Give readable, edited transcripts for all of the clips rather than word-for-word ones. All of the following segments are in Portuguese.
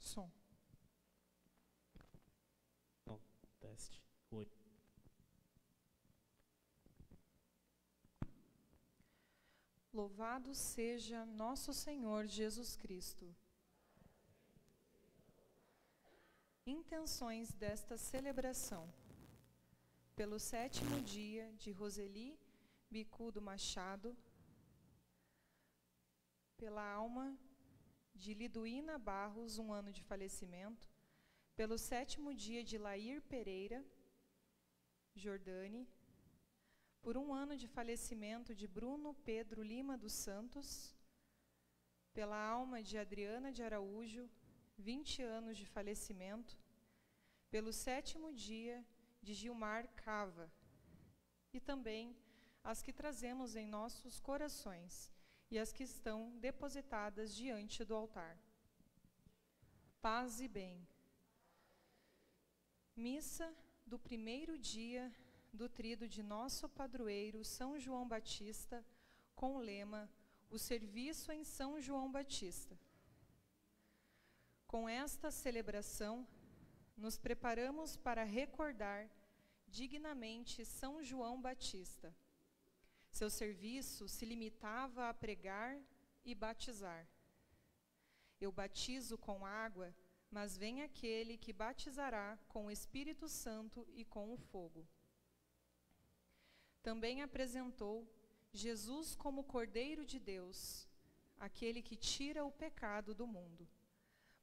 Som. Não, teste. Oi. Louvado seja nosso Senhor Jesus Cristo. Intenções desta celebração. Pelo 7º dia de Roseli Bicudo Machado, pela alma de Liduína Barros, 1 ano de falecimento, pelo 7º dia de Lair Pereira Jordani, por 1 ano de falecimento de Bruno Pedro Lima dos Santos, pela alma de Adriana de Araújo, 20 anos de falecimento, pelo 7º dia de Gilmar Cava, e também as que trazemos em nossos corações e as que estão depositadas diante do altar. Paz e bem. Missa do 1º dia do trido de nosso padroeiro São João Batista, com o lema O Serviço em São João Batista. Com esta celebração, nos preparamos para recordar dignamente São João Batista. Seu serviço se limitava a pregar e batizar. Eu batizo com água, mas vem aquele que batizará com o Espírito Santo e com o fogo. Também apresentou Jesus como Cordeiro de Deus, aquele que tira o pecado do mundo,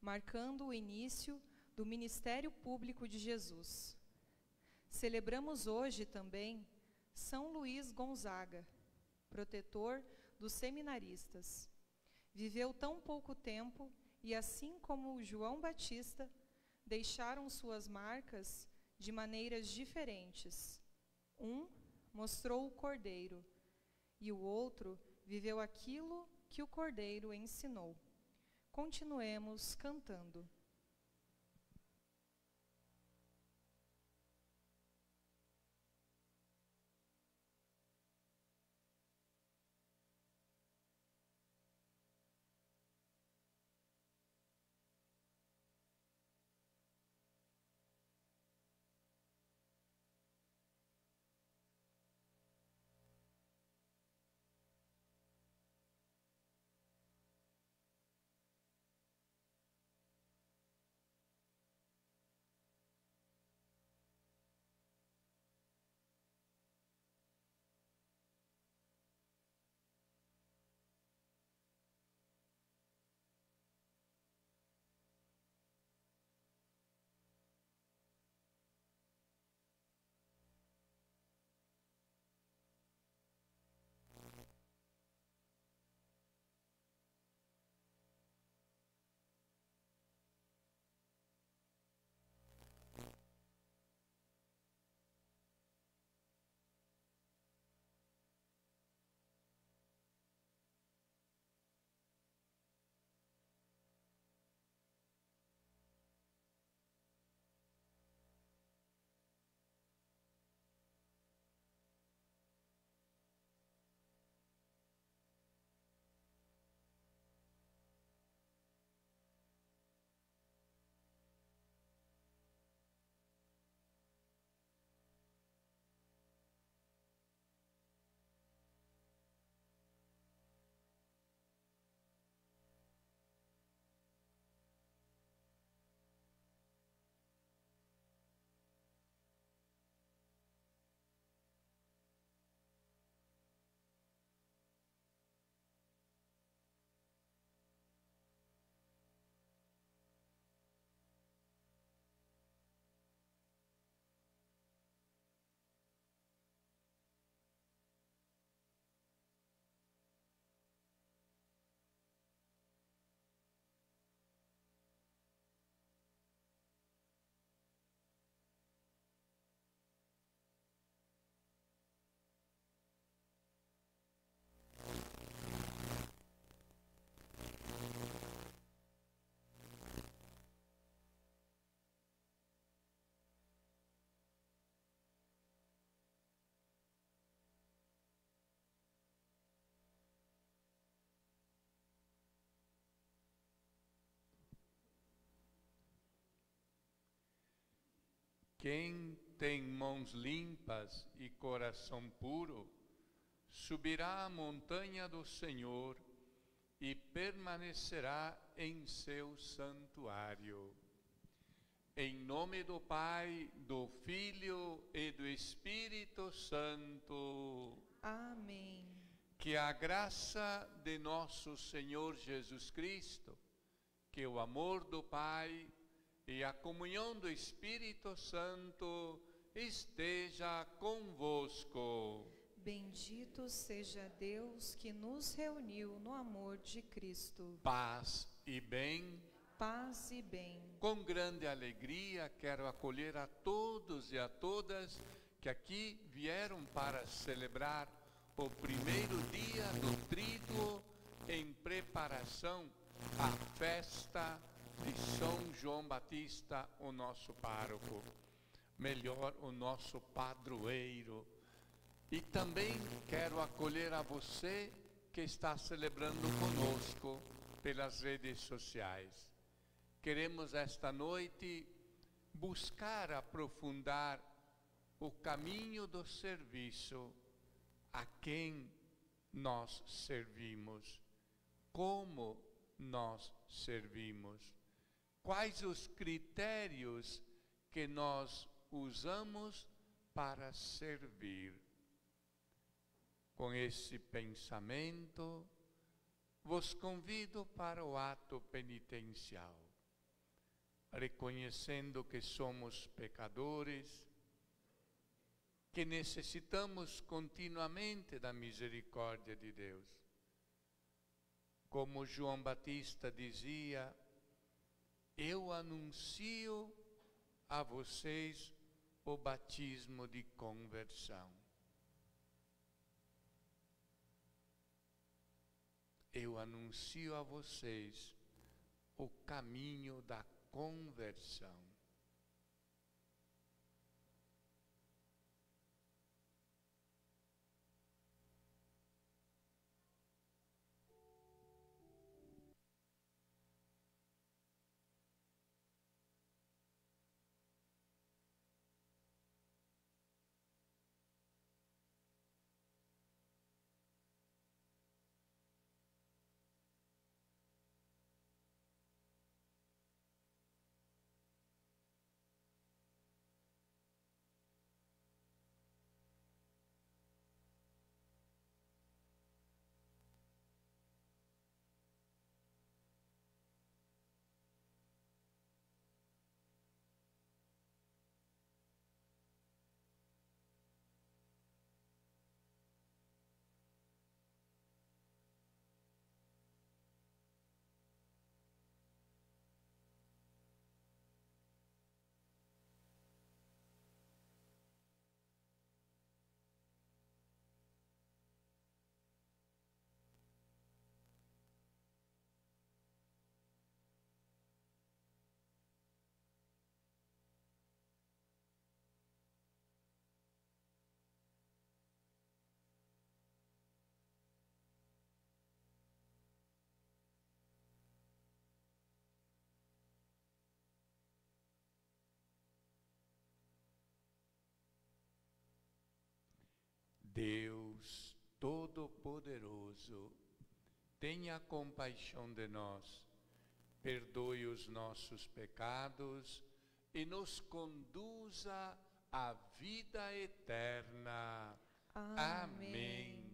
marcando o início do ministério público de Jesus. Celebramos hoje também São Luís Gonzaga, protetor dos seminaristas. Viveu tão pouco tempo e, assim como João Batista, deixaram suas marcas de maneiras diferentes. Um mostrou o Cordeiro, e o outro viveu aquilo que o Cordeiro ensinou. Continuemos cantando. Quem tem mãos limpas e coração puro, subirá à montanha do Senhor e permanecerá em seu santuário. Em nome do Pai, do Filho e do Espírito Santo. Amém. Que a graça de nosso Senhor Jesus Cristo, que o amor do Pai e a comunhão do Espírito Santo esteja convosco. Bendito seja Deus que nos reuniu no amor de Cristo. Paz e bem. Paz e bem. Com grande alegria quero acolher a todos e a todas que aqui vieram para celebrar o primeiro dia do Tríduo em preparação à festa de São João Batista, o nosso pároco, melhor, o nosso padroeiro. E também quero acolher a você que está celebrando conosco pelas redes sociais. Queremos esta noite buscar aprofundar o caminho do serviço, a quem nós servimos, como nós servimos, quais os critérios que nós usamos para servir. Com esse pensamento, vos convido para o ato penitencial, reconhecendo que somos pecadores, que necessitamos continuamente da misericórdia de Deus. Como João Batista dizia, eu anuncio a vocês o batismo de conversão. Eu anuncio a vocês o caminho da conversão. Deus Todo-Poderoso, tenha compaixão de nós, perdoe os nossos pecados e nos conduza à vida eterna. Amém.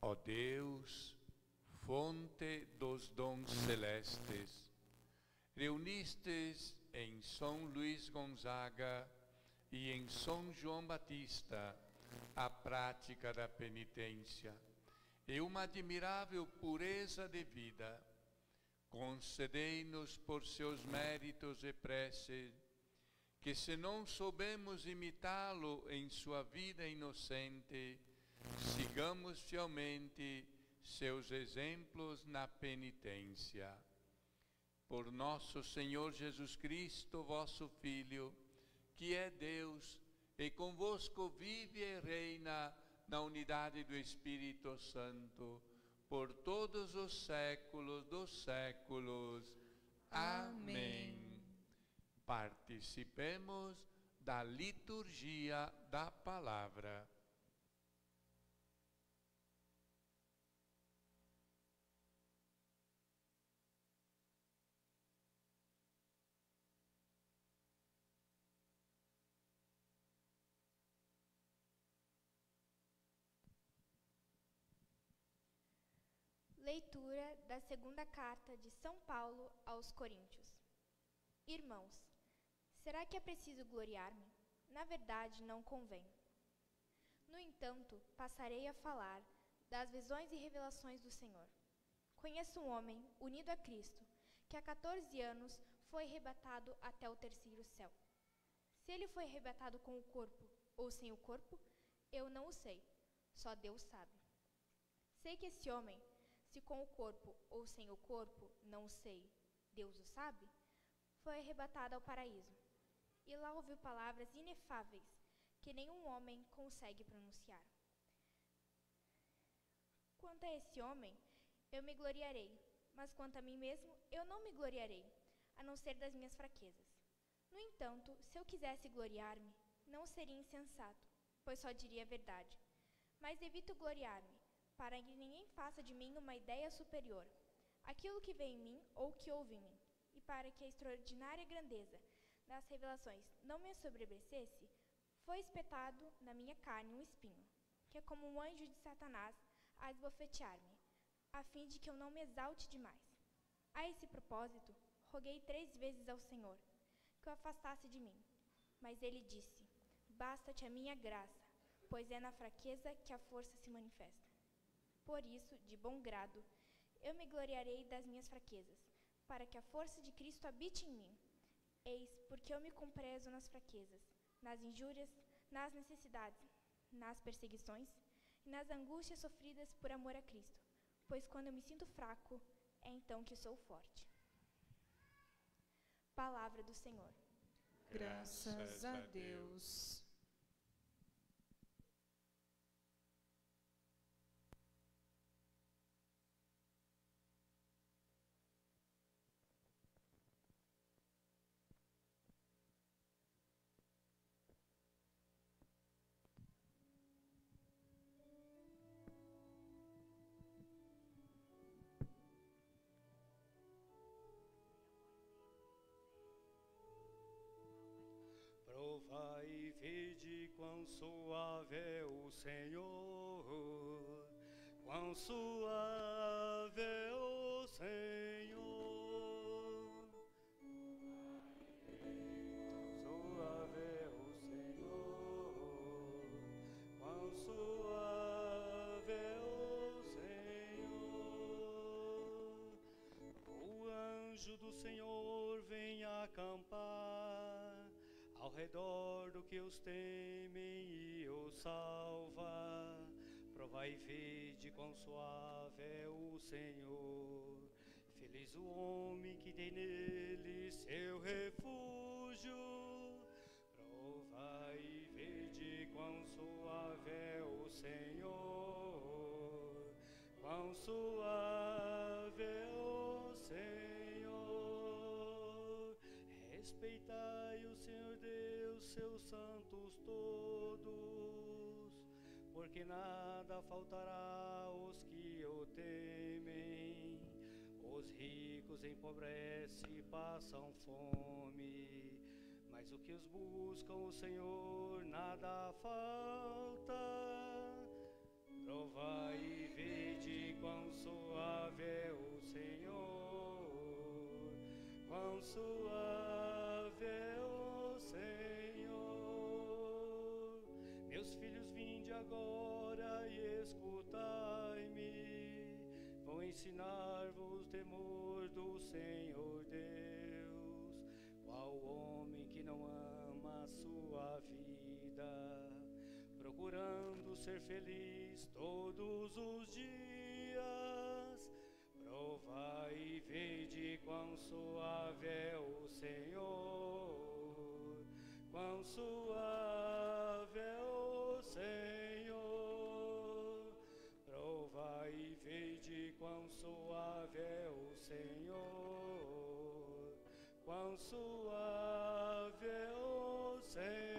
Ó Deus, fonte dos dons celestes, reunistes em São Luís Gonzaga e em São João Batista a prática da penitência e uma admirável pureza de vida. Concedei-nos por seus méritos e preces, que se não soubemos imitá-lo em sua vida inocente, sigamos fielmente seus exemplos na penitência. Por nosso Senhor Jesus Cristo, vosso Filho, que é Deus e convosco vive e reina na unidade do Espírito Santo, por todos os séculos dos séculos. Amém. Participemos da liturgia da palavra. Leitura da segunda carta de São Paulo aos Coríntios. Irmãos, será que é preciso gloriar-me? Na verdade, não convém. No entanto, passarei a falar das visões e revelações do Senhor. Conheço um homem unido a Cristo, que há 14 anos foi arrebatado até o terceiro céu. Se ele foi arrebatado com o corpo ou sem o corpo, eu não o sei, só Deus sabe. Sei que esse homem, se com o corpo ou sem o corpo, não o sei, Deus o sabe, foi arrebatado ao paraíso. E lá ouviu palavras inefáveis que nenhum homem consegue pronunciar. Quanto a esse homem, eu me gloriarei, mas quanto a mim mesmo, eu não me gloriarei, a não ser das minhas fraquezas. No entanto, se eu quisesse gloriar-me, não seria insensato, pois só diria a verdade. Mas evito gloriar-me, para que ninguém faça de mim uma ideia superior, aquilo que vê em mim ou que ouve em mim, e para que a extraordinária grandeza das revelações não me sobrevivesse, foi espetado na minha carne um espinho, que é como um anjo de Satanás a esbofetear-me, a fim de que eu não me exalte demais. A esse propósito, roguei 3 vezes ao Senhor, que o afastasse de mim. Mas ele disse: basta-te a minha graça, pois é na fraqueza que a força se manifesta. Por isso, de bom grado, eu me gloriarei das minhas fraquezas, para que a força de Cristo habite em mim. Eis porque eu me comprezo nas fraquezas, nas injúrias, nas necessidades, nas perseguições e nas angústias sofridas por amor a Cristo, pois quando eu me sinto fraco, é então que sou forte. Palavra do Senhor. Graças a Deus. Provai e vede quão suave é o Senhor, quão suave é o Senhor. Suave é o Senhor, quão suave é o Senhor. O anjo do Senhor vem acampar ao redor do que os temem e os salva. Provai e vede quão suave é o Senhor. Feliz o homem que tem nele seu refúgio. Provai e vede quão suave é o Senhor, quão suave é o Senhor. Respeitai o Senhor Deus, seus santos todos, porque nada faltará aos que o temem. Os ricos empobrecem e passam fome, mas o que os buscam o Senhor nada falta. Provai e vede suave é o Senhor, quão suave é o Senhor. Meus filhos, vinde agora e escutai-me, vou ensinar-vos o temor do Senhor Deus. Qual homem que não ama a sua vida, procurando ser feliz todos os dias? Provai e vede quão suave é o Senhor, quão suave é o Senhor. Provai e vede quão suave é o Senhor, quão suave é o Senhor.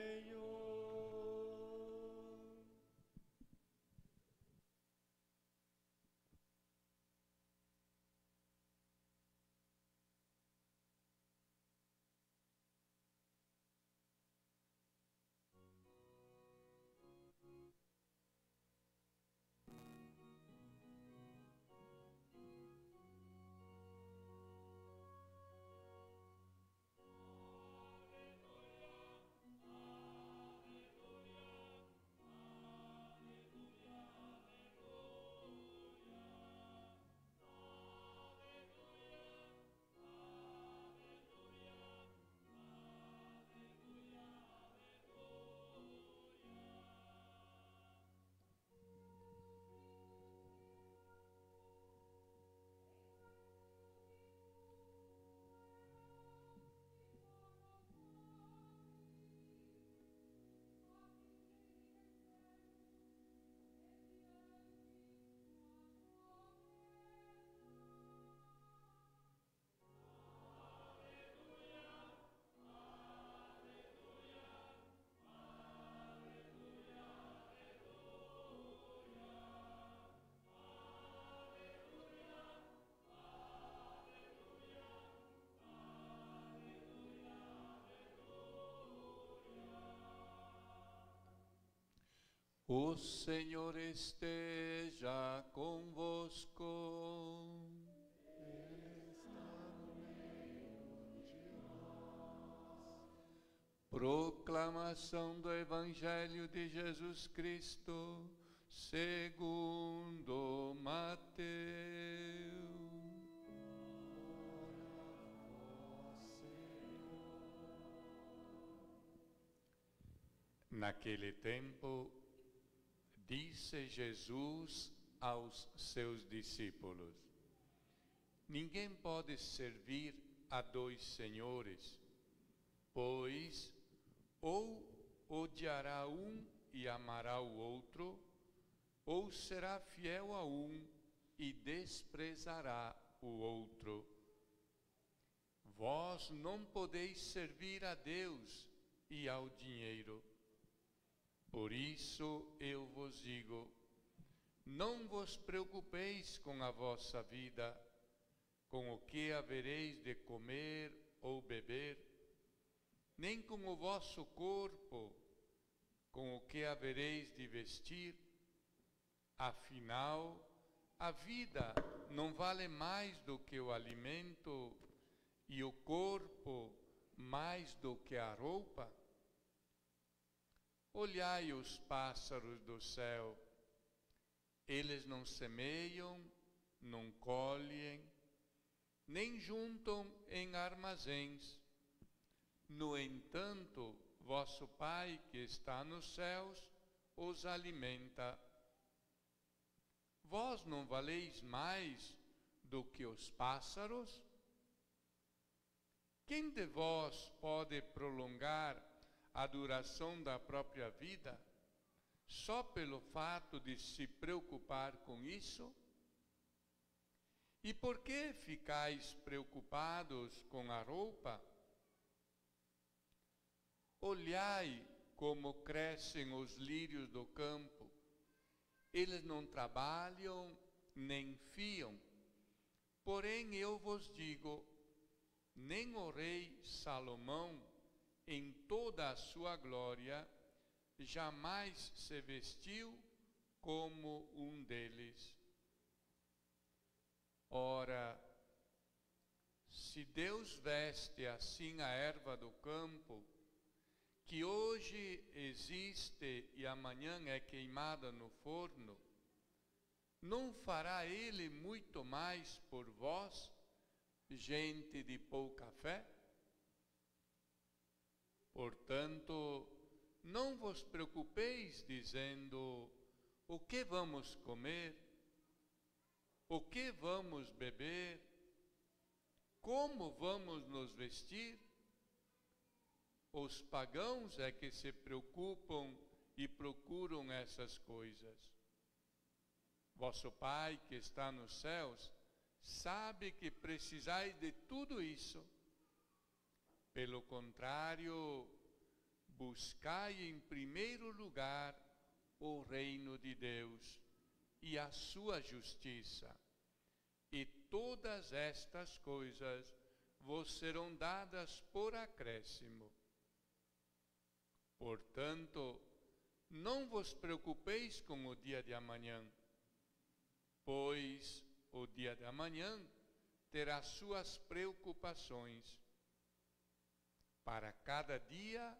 O Senhor esteja convosco. Proclamação do Evangelho de Jesus Cristo, segundo Mateus. Naquele tempo, disse Jesus aos seus discípulos: ninguém pode servir a dois senhores, pois ou odiará um e amará o outro, ou será fiel a um e desprezará o outro. Vós não podeis servir a Deus e ao dinheiro. Por isso eu vos digo, não vos preocupeis com a vossa vida, com o que havereis de comer ou beber, nem com o vosso corpo, com o que havereis de vestir. Afinal, a vida não vale mais do que o alimento e o corpo mais do que a roupa? Olhai os pássaros do céu, eles não semeiam, não colhem, nem juntam em armazéns. No entanto, vosso Pai que está nos céus os alimenta. Vós não valeis mais do que os pássaros? Quem de vós pode prolongar a duração da própria vida, só pelo fato de se preocupar com isso? E por que ficais preocupados com a roupa? Olhai como crescem os lírios do campo. Eles não trabalham nem fiam. Porém eu vos digo, nem o rei Salomão, em toda a sua glória, jamais se vestiu como um deles. Ora, se Deus veste assim a erva do campo, que hoje existe e amanhã é queimada no forno, não fará Ele muito mais por vós, gente de pouca fé? Portanto, não vos preocupeis dizendo: o que vamos comer? O que vamos beber? Como vamos nos vestir? Os pagãos é que se preocupam e procuram essas coisas. Vosso Pai que está nos céus sabe que precisais de tudo isso. Pelo contrário, buscai em primeiro lugar o reino de Deus e a sua justiça, e todas estas coisas vos serão dadas por acréscimo. Portanto, não vos preocupeis com o dia de amanhã, pois o dia de amanhã terá suas preocupações. Para cada dia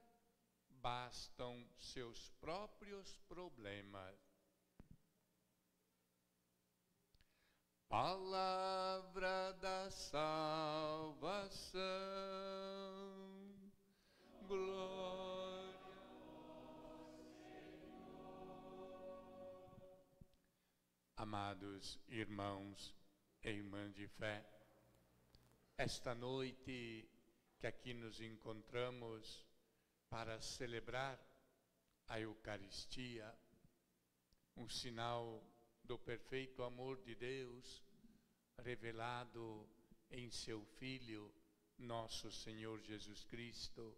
bastam seus próprios problemas. Palavra da salvação, glória ao Senhor. Amados irmãos e irmãs de fé, esta noite que aqui nos encontramos para celebrar a Eucaristia, um sinal do perfeito amor de Deus revelado em seu Filho, nosso Senhor Jesus Cristo,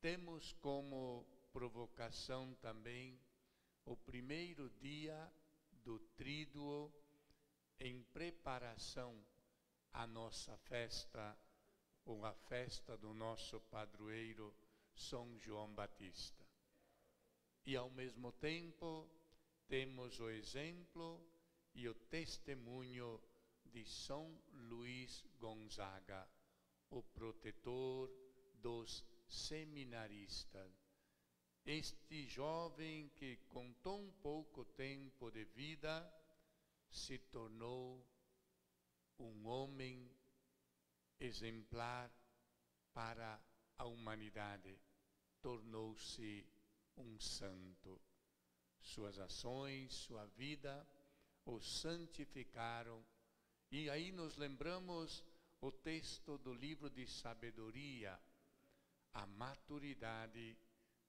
temos como provocação também o primeiro dia do Tríduo em preparação à nossa festa, ou a festa do nosso padroeiro São João Batista. E ao mesmo tempo temos o exemplo e o testemunho de São Luís Gonzaga, o protetor dos seminaristas. Este jovem que com tão pouco tempo de vida se tornou um homem exemplar para a humanidade, tornou-se um santo. Suas ações, sua vida o santificaram. E aí nos lembramos o texto do livro de sabedoria. A maturidade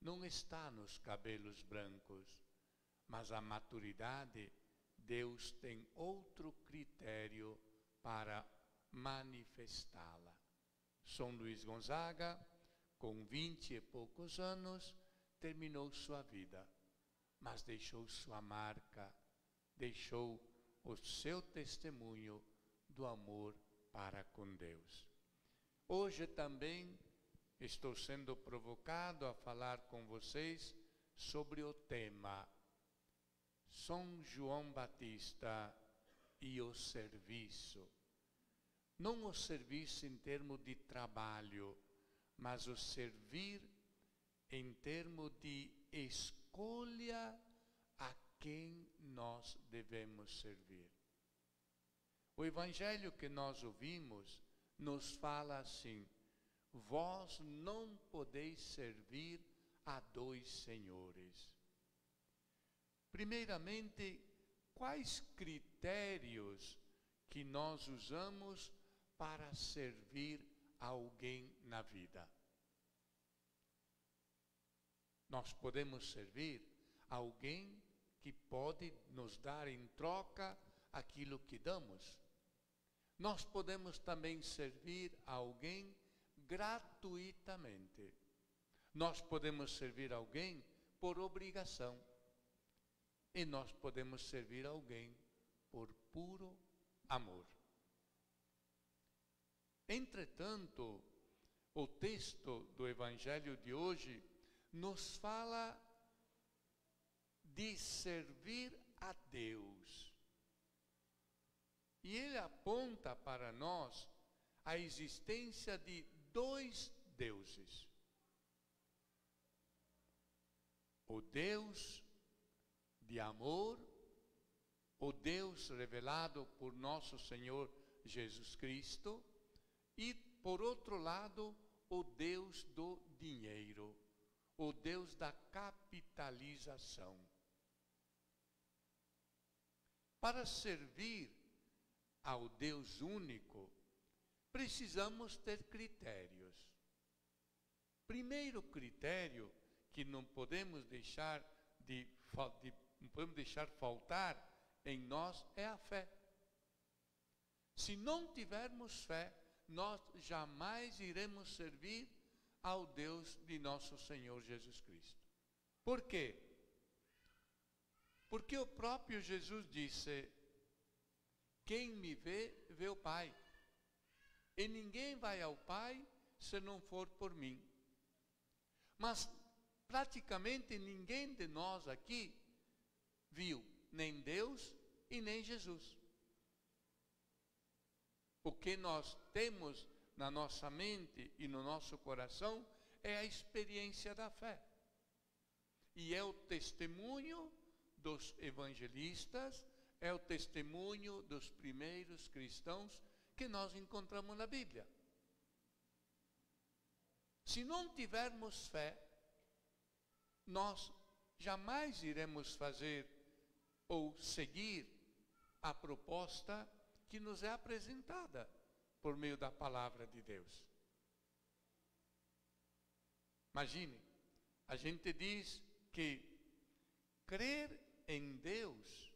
não está nos cabelos brancos, mas a maturidade, Deus tem outro critério para manifestá-la. São Luís Gonzaga, com 20 e poucos anos, terminou sua vida, mas deixou sua marca, deixou o seu testemunho do amor para com Deus. Hoje também estou sendo provocado a falar com vocês sobre o tema São João Batista e o serviço. Não o serviço em termos de trabalho, mas o servir em termos de escolha a quem nós devemos servir. O evangelho que nós ouvimos nos fala assim: vós não podeis servir a dois senhores. Primeiramente, quais critérios que nós usamos para servir alguém na vida? Nós podemos servir alguém que pode nos dar em troca aquilo que damos. Nós podemos também servir alguém gratuitamente. Nós podemos servir alguém por obrigação. E nós podemos servir alguém por puro amor. Entretanto, o texto do Evangelho de hoje nos fala de servir a Deus. E ele aponta para nós a existência de dois deuses. O Deus de amor, o Deus revelado por nosso Senhor Jesus Cristo, e, por outro lado, o Deus do dinheiro, o Deus da capitalização. Para servir ao Deus único, precisamos ter critérios. Primeiro critério que não podemos deixar faltar em nós é a fé. Se não tivermos fé, nós jamais iremos servir ao Deus de nosso Senhor Jesus Cristo. Por quê? Porque o próprio Jesus disse: quem me vê, vê o Pai. E ninguém vai ao Pai se não for por mim. Mas praticamente ninguém de nós aqui viu nem Deus e nem Jesus. O que nós temos na nossa mente e no nosso coração é a experiência da fé. E é o testemunho dos evangelistas, é o testemunho dos primeiros cristãos que nós encontramos na Bíblia. Se não tivermos fé, nós jamais iremos fazer ou seguir a proposta que nos é apresentada por meio da palavra de Deus. Imagine, a gente diz que crer em Deus,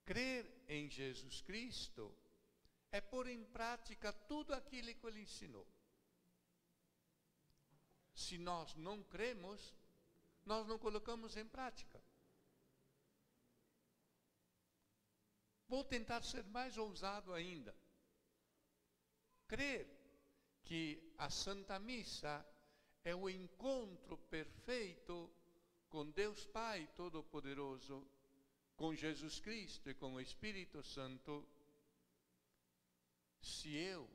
crer em Jesus Cristo, é pôr em prática tudo aquilo que Ele ensinou. Se nós não cremos, nós não colocamos em prática. Vou tentar ser mais ousado ainda. Crer que a Santa Missa é o encontro perfeito com Deus Pai Todo-Poderoso, com Jesus Cristo e com o Espírito Santo. Se eu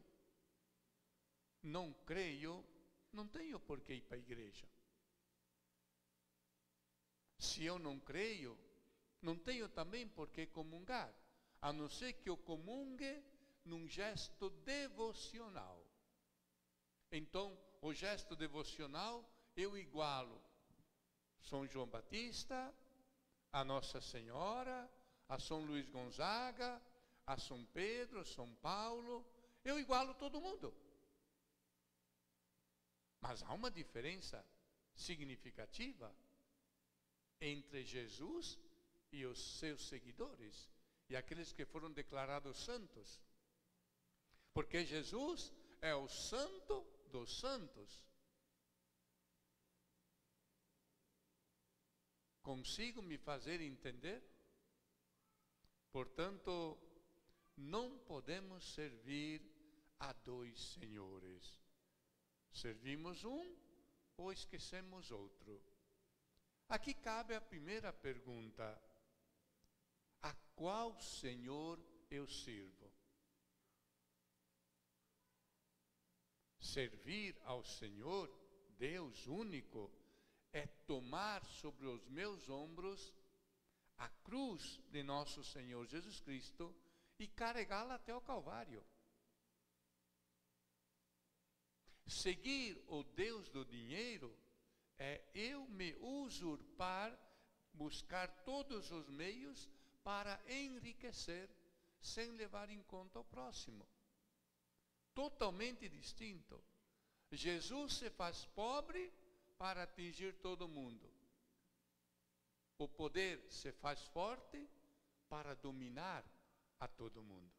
não creio, não tenho por que ir para a igreja. Se eu não creio, não tenho também por que comungar, a não ser que eu comungue num gesto devocional. Então, o gesto devocional eu igualo São João Batista, a Nossa Senhora, a São Luís Gonzaga, a São Pedro, São Paulo, eu igualo todo mundo. Mas há uma diferença significativa entre Jesus e os seus seguidores e aqueles que foram declarados santos. Porque Jesus é o santo dos santos. Consigo me fazer entender? Portanto, não podemos servir a dois senhores. Servimos um ou esquecemos outro. Aqui cabe a primeira pergunta: a qual Senhor eu sirvo? Servir ao Senhor, Deus único, é tomar sobre os meus ombros a cruz de nosso Senhor Jesus Cristo e carregá-la até o Calvário. Seguir o Deus do dinheiro é eu me usurpar, buscar todos os meios para enriquecer, sem levar em conta o próximo. Totalmente distinto. Jesus se faz pobre para atingir todo mundo. O poder se faz forte para dominar a todo mundo.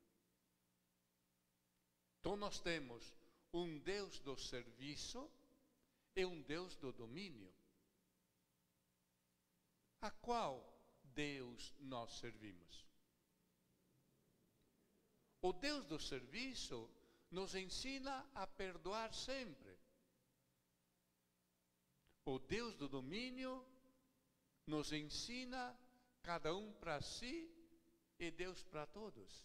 Então nós temos um Deus do serviço e um Deus do domínio. A qual Deus nós servimos? O Deus do serviço nos ensina a perdoar sempre. O Deus do domínio nos ensina cada um para si é Deus para todos.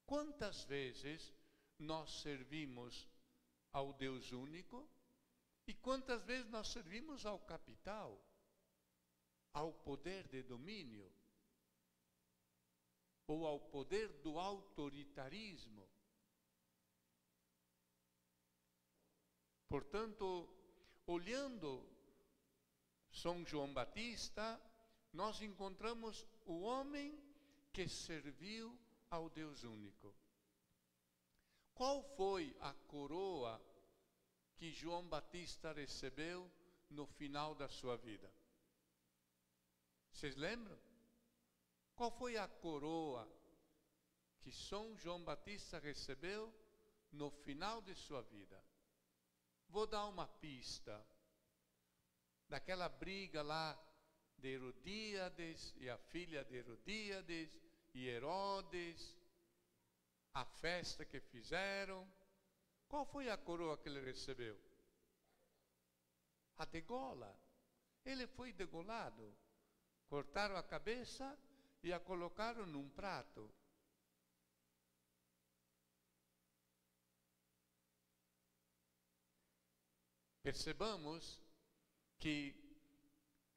Quantas vezes nós servimos ao Deus único e quantas vezes nós servimos ao capital, ao poder de domínio, ou ao poder do autoritarismo? Portanto, olhando São João Batista, nós encontramos o homem que serviu ao Deus único. Qual foi a coroa que João Batista recebeu no final da sua vida? Vocês lembram? Qual foi a coroa que São João Batista recebeu no final de sua vida? Vou dar uma pista. Daquela briga lá de Herodíades e a filha de Herodíades e Herodes, a festa que fizeram. Qual foi a coroa que ele recebeu? A degola. Ele foi degolado. Cortaram a cabeça e a colocaram num prato. Percebamos que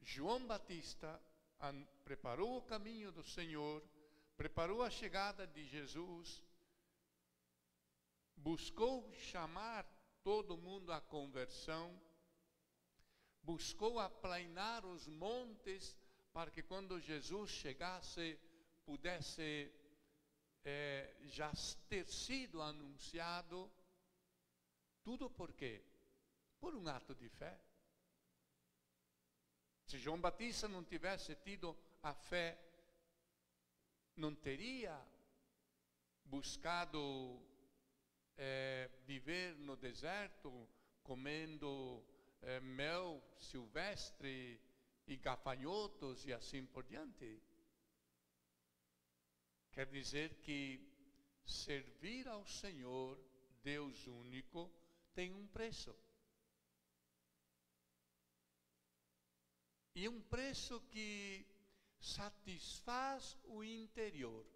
João Batista preparou o caminho do Senhor, preparou a chegada de Jesus, buscou chamar todo mundo à conversão, buscou aplainar os montes para que quando Jesus chegasse pudesse já ter sido anunciado. Tudo por quê? Por um ato de fé. Se João Batista não tivesse tido a fé, não teria buscado viver no deserto, comendo mel silvestre e gafanhotos e assim por diante. Quer dizer que servir ao Senhor, Deus único, tem um preço. E um preço que satisfaz o interior.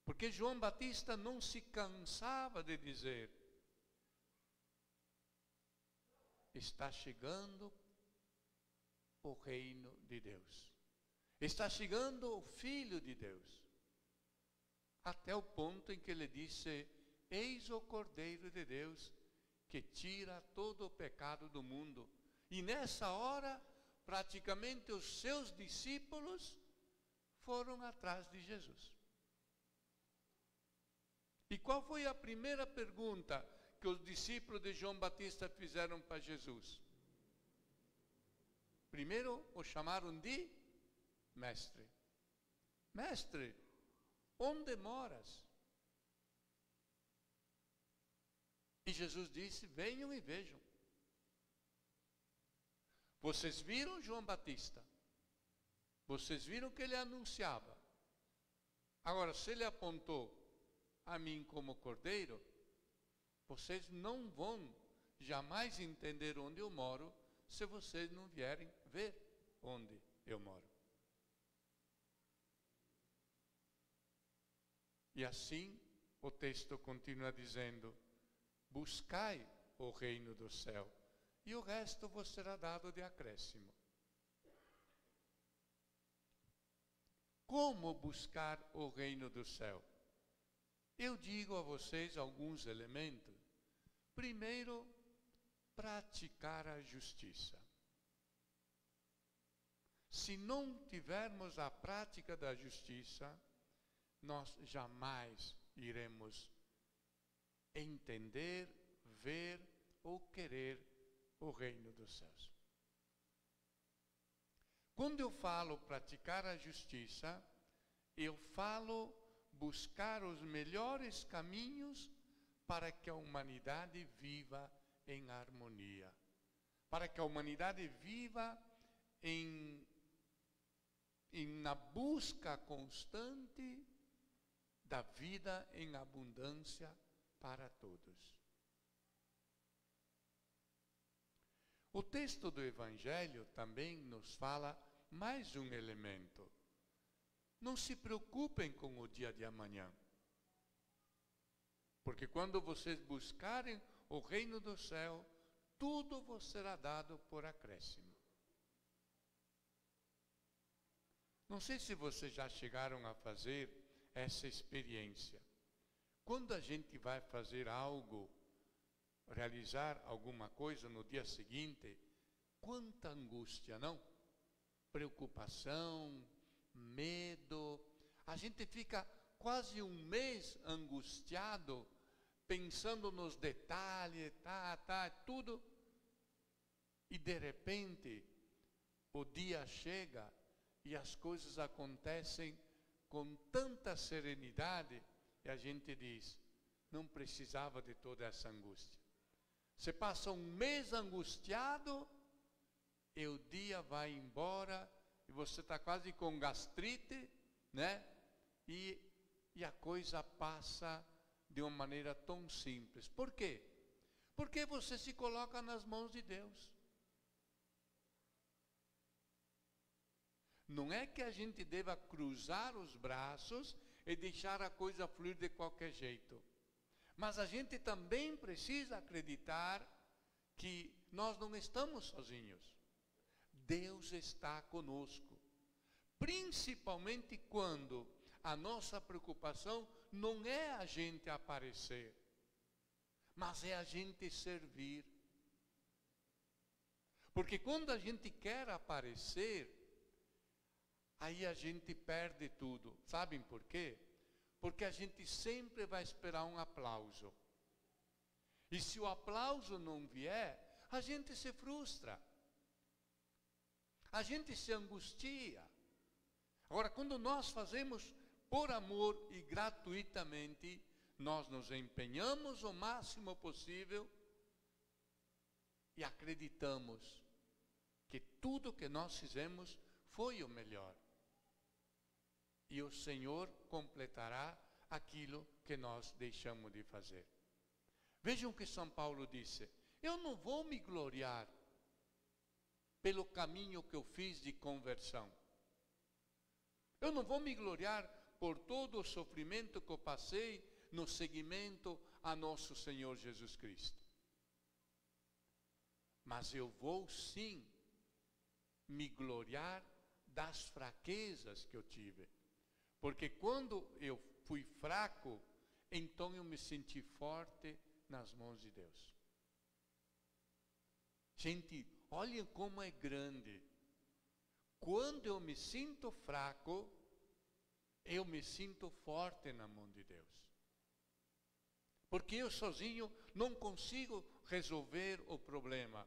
Porque João Batista não se cansava de dizer: está chegando o reino de Deus. Está chegando o Filho de Deus. Até o ponto em que ele disse: eis o Cordeiro de Deus, que tira todo o pecado do mundo. E nessa hora, praticamente os seus discípulos foram atrás de Jesus. E qual foi a primeira pergunta que os discípulos de João Batista fizeram para Jesus? Primeiro o chamaram de mestre. Mestre, onde moras? E Jesus disse: venham e vejam. Vocês viram João Batista? Vocês viram que ele anunciava. Agora, se ele apontou a mim como cordeiro, vocês não vão jamais entender onde eu moro se vocês não vierem ver onde eu moro. E assim o texto continua dizendo: buscai o reino do céu, e o resto vos será dado de acréscimo. Como buscar o reino do céu? Eu digo a vocês alguns elementos. Primeiro, praticar a justiça. Se não tivermos a prática da justiça, nós jamais iremos entender, ver ou querer o reino dos céus. Quando eu falo praticar a justiça, eu falo buscar os melhores caminhos para que a humanidade viva em harmonia, para que a humanidade viva na busca constante da vida em abundância para todos. O texto do Evangelho também nos fala mais um elemento. Não se preocupem com o dia de amanhã. Porque quando vocês buscarem o reino do céu, tudo vos será dado por acréscimo. Não sei se vocês já chegaram a fazer essa experiência. Quando a gente vai fazer algo, realizar alguma coisa no dia seguinte, quanta angústia, não? Preocupação, medo. A gente fica quase um mês angustiado, pensando nos detalhes, tudo. E de repente, o dia chega e as coisas acontecem com tanta serenidade, e a gente diz, não precisava de toda essa angústia. Você passa um mês angustiado, e o dia vai embora, e você está quase com gastrite, né? E a coisa passa de uma maneira tão simples. Por quê? Porque você se coloca nas mãos de Deus. Não é que a gente deva cruzar os braços e deixar a coisa fluir de qualquer jeito. Mas a gente também precisa acreditar que nós não estamos sozinhos. Deus está conosco. Principalmente quando a nossa preocupação não é a gente aparecer, mas é a gente servir. Porque quando a gente quer aparecer, aí a gente perde tudo. Sabem por quê? Porque a gente sempre vai esperar um aplauso. E se o aplauso não vier, a gente se frustra. A gente se angustia. Agora, quando nós fazemos por amor e gratuitamente, nós nos empenhamos o máximo possível e acreditamos que tudo que nós fizemos foi o melhor. E o Senhor completará aquilo que nós deixamos de fazer. Vejam o que São Paulo disse: eu não vou me gloriar pelo caminho que eu fiz de conversão. Eu não vou me gloriar por todo o sofrimento que eu passei no seguimento a nosso Senhor Jesus Cristo. Mas eu vou sim me gloriar das fraquezas que eu tive. Porque quando eu fui fraco, então eu me senti forte nas mãos de Deus. Gente, olhem como é grande. Quando eu me sinto fraco, eu me sinto forte na mão de Deus. Porque eu sozinho não consigo resolver o problema.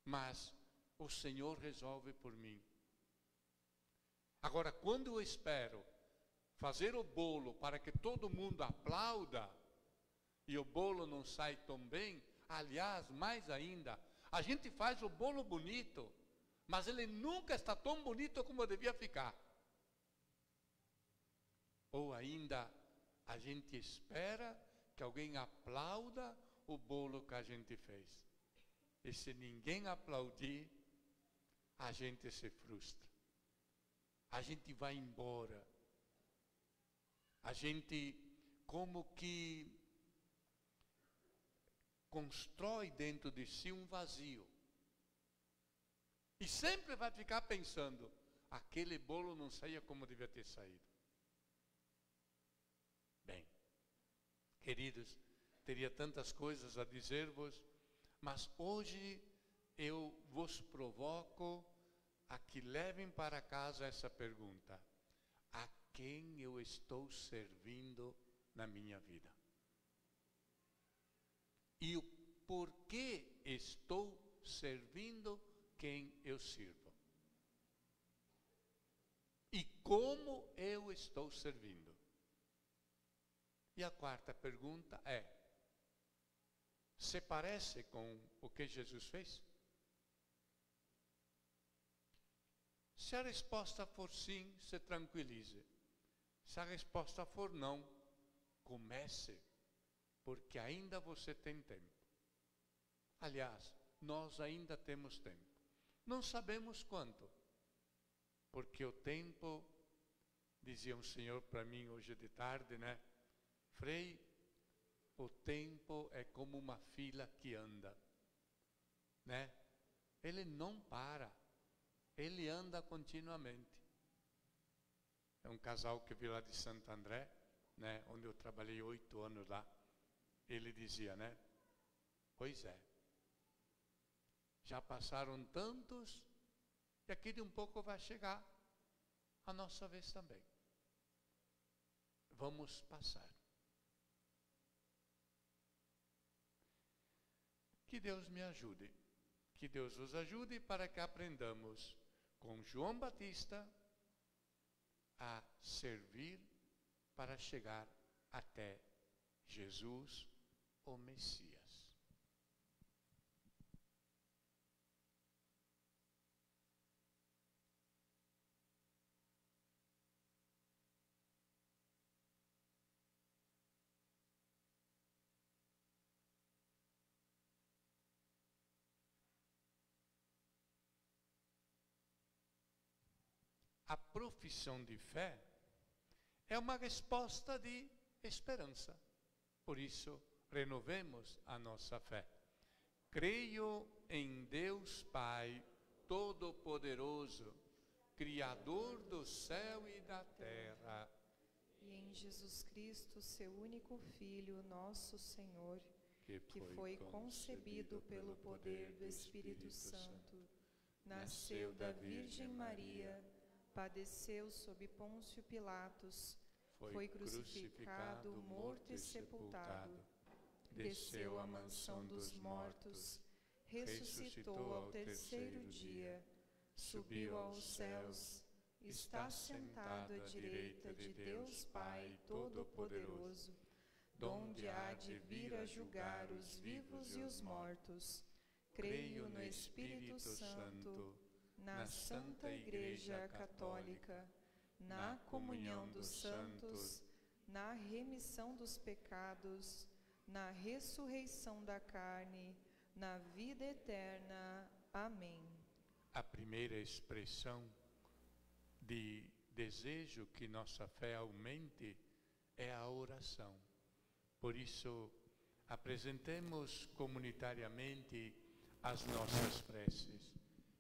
Mas o Senhor resolve por mim. Agora, quando eu espero fazer o bolo para que todo mundo aplauda, e o bolo não sai tão bem, aliás, mais ainda, a gente faz o bolo bonito, mas ele nunca está tão bonito como devia ficar. Ou ainda, a gente espera que alguém aplauda o bolo que a gente fez. E se ninguém aplaudir, a gente se frustra. A gente vai embora. A gente como que constrói dentro de si um vazio. E sempre vai ficar pensando, aquele bolo não saía como devia ter saído. Bem, queridos, teria tantas coisas a dizer-vos, mas hoje eu vos provoco a que levem para casa essa pergunta: a quem eu estou servindo na minha vida? E o porquê estou servindo quem eu sirvo? E como eu estou servindo? E a quarta pergunta é: se parece com o que Jesus fez? Se a resposta for sim, se tranquilize. Se a resposta for não, comece, porque ainda você tem tempo. Aliás, nós ainda temos tempo. Não sabemos quanto, porque o tempo, dizia um senhor para mim hoje de tarde, né? Frei, o tempo é como uma fila que anda, né? Ele não para, ele anda continuamente. É um casal que veio lá de Santo André, né? Onde eu trabalhei 8 anos lá. Ele dizia, né? Pois é, já passaram tantos, e aqui de um pouco vai chegar a nossa vez também. Vamos passar. Que Deus me ajude, que Deus os ajude para que aprendamos com João Batista a servir para chegar até Jesus, o Messias. A profissão de fé é uma resposta de esperança. Por isso, renovemos a nossa fé. Creio em Deus Pai Todo-Poderoso, Criador do céu e da terra, E em Jesus Cristo, seu único Filho, nosso Senhor, que foi concebido pelo poder do Espírito Santo, nasceu da Virgem Maria, padeceu sob Pôncio Pilatos, foi crucificado, morto e sepultado, desceu à mansão dos mortos, ressuscitou ao terceiro dia, subiu aos céus, está sentado à direita de Deus Pai Todo-Poderoso, donde há de vir a julgar os vivos e os mortos. Creio no Espírito Santo, na Santa Igreja Católica, na comunhão dos santos, na remissão dos pecados, na ressurreição da carne, na vida eterna. Amém. A primeira expressão de desejo que nossa fé aumente é a oração. Por isso, apresentemos comunitariamente as nossas preces.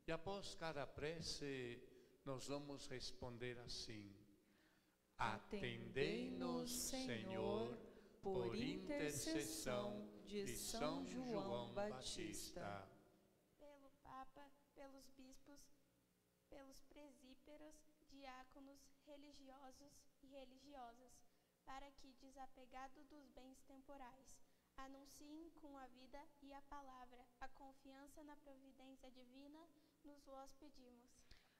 E após cada prece, nós vamos responder assim: atendei-nos, Senhor, por intercessão de São João Batista. Pelo Papa, pelos bispos, pelos presbíteros, diáconos, religiosos e religiosas, para que, desapegado dos bens temporais, anunciem com a vida e a palavra a confiança na providência divina, nos vos pedimos.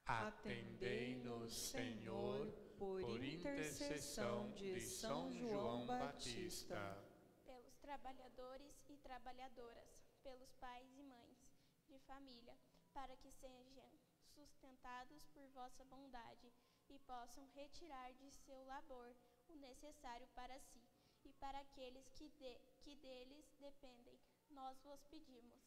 Atendei-nos, Senhor, por intercessão de São João Batista. Pelos trabalhadores e trabalhadoras, pelos pais e mães de família, para que sejam sustentados por vossa bondade e possam retirar de seu labor o necessário para si e para aqueles que deles dependem, nós vos pedimos.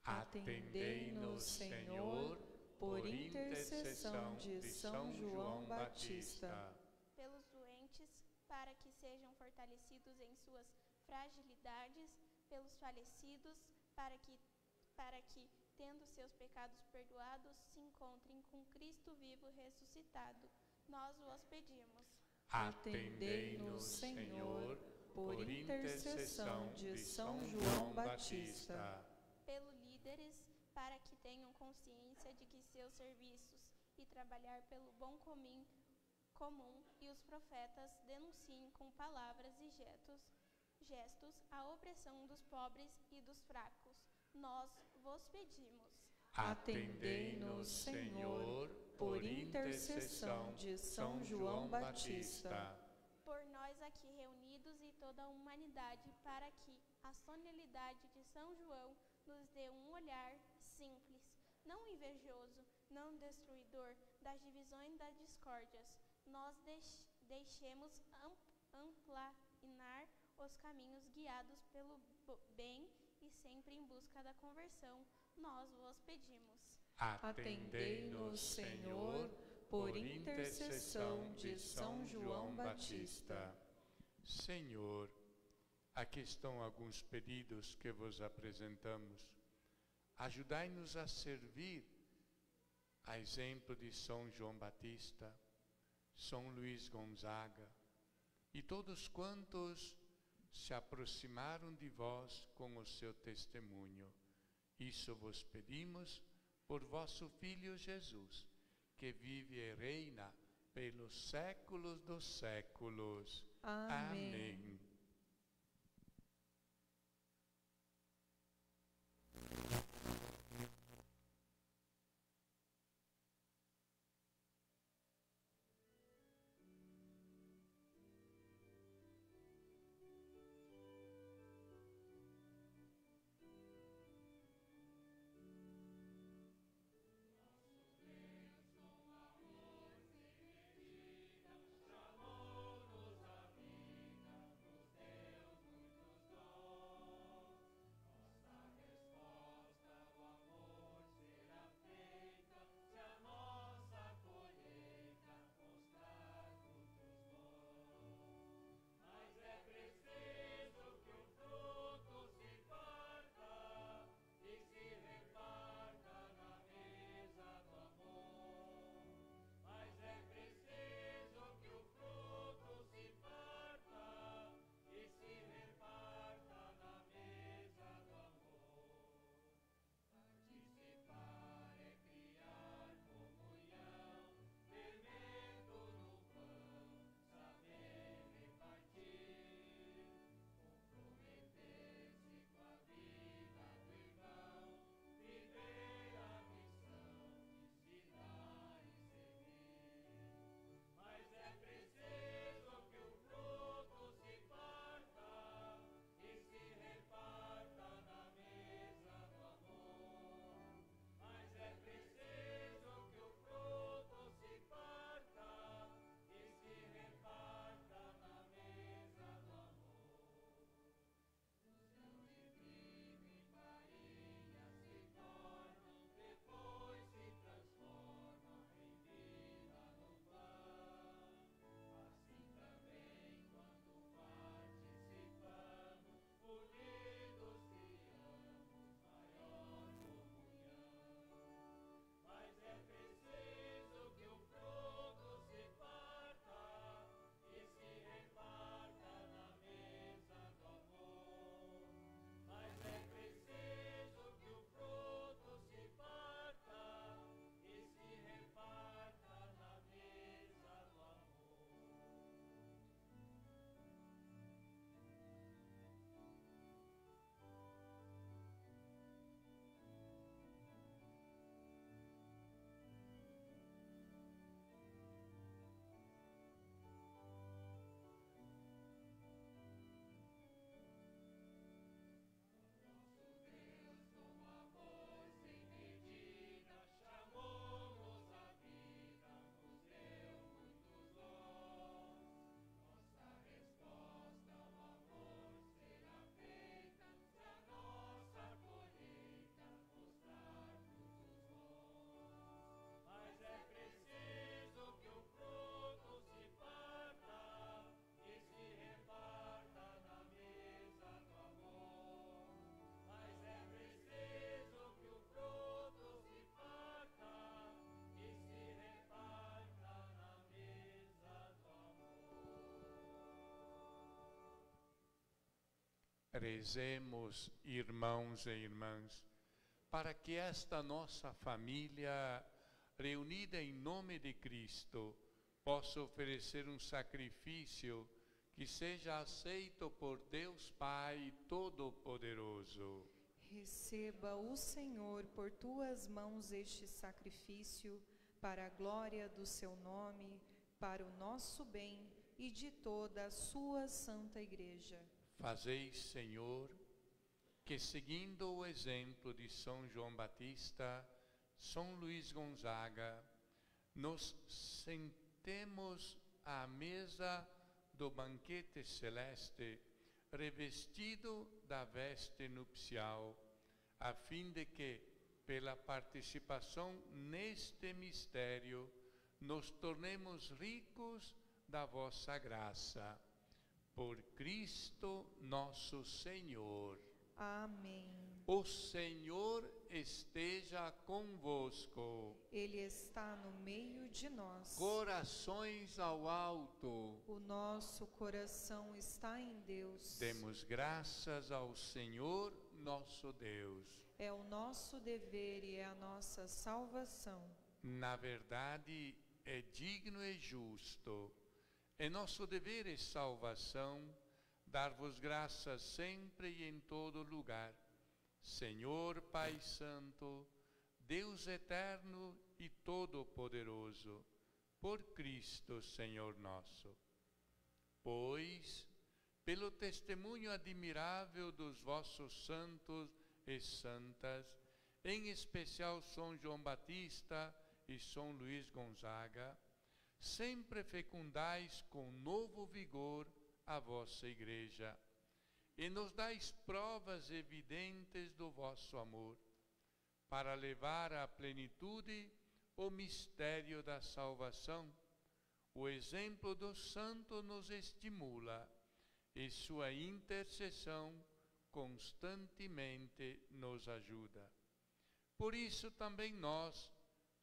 Atendei-nos, Senhor, por intercessão de São João Batista. Pelos doentes, para que sejam fortalecidos em suas fragilidades, pelos falecidos, para que, tendo seus pecados perdoados, se encontrem com Cristo vivo ressuscitado, nós vos pedimos. Atendei-nos, Senhor, por intercessão de São João Batista. Pelos líderes, para que tenham consciência de que seus serviços e trabalhar pelo bom comum e os profetas denunciem com palavras e gestos a opressão dos pobres e dos fracos, nós vos pedimos. Atendei-nos, Senhor, por intercessão de São João Batista. Por nós aqui reunidos e toda a humanidade, para que a solenidade de São João nos dê um olhar simples, não invejoso, não destruidor das divisões e das discórdias. Nós deixemos amplanar os caminhos guiados pelo bem e sempre em busca da conversão nós vos pedimos. Atendei-nos, Senhor, por intercessão de São João Batista. Senhor, aqui estão alguns pedidos que vos apresentamos. Ajudai-nos a servir, a exemplo de São João Batista, São Luís Gonzaga e todos quantos se aproximaram de vós com o seu testemunho. Isso vos pedimos por vosso Filho Jesus, que vive e reina pelos séculos dos séculos. Amém. Amém. Rezemos, irmãos e irmãs, para que esta nossa família, reunida em nome de Cristo, possa oferecer um sacrifício que seja aceito por Deus Pai Todo-Poderoso. Receba o Senhor por tuas mãos este sacrifício, para a glória do seu nome, para o nosso bem e de toda a sua santa Igreja. Fazei, Senhor, que seguindo o exemplo de São João Batista, São Luís Gonzaga, nos sentemos à mesa do banquete celeste, revestido da veste nupcial, a fim de que, pela participação neste mistério, nos tornemos ricos da vossa graça. Por Cristo nosso Senhor. Amém. O Senhor esteja convosco. Ele está no meio de nós. Corações ao alto. O nosso coração está em Deus. Demos graças ao Senhor nosso Deus. É o nosso dever e é a nossa salvação. Na verdade, é digno e justo. É nosso dever e salvação dar-vos graças sempre e em todo lugar. Senhor Pai Santo, Deus eterno e todo-poderoso, por Cristo Senhor nosso. Pois, pelo testemunho admirável dos vossos santos e santas, em especial São João Batista e São Luís Gonzaga, sempre fecundais com novo vigor a vossa Igreja, e nos dais provas evidentes do vosso amor, para levar à plenitude o mistério da salvação. O exemplo do santo nos estimula, e sua intercessão constantemente nos ajuda. Por isso também nós,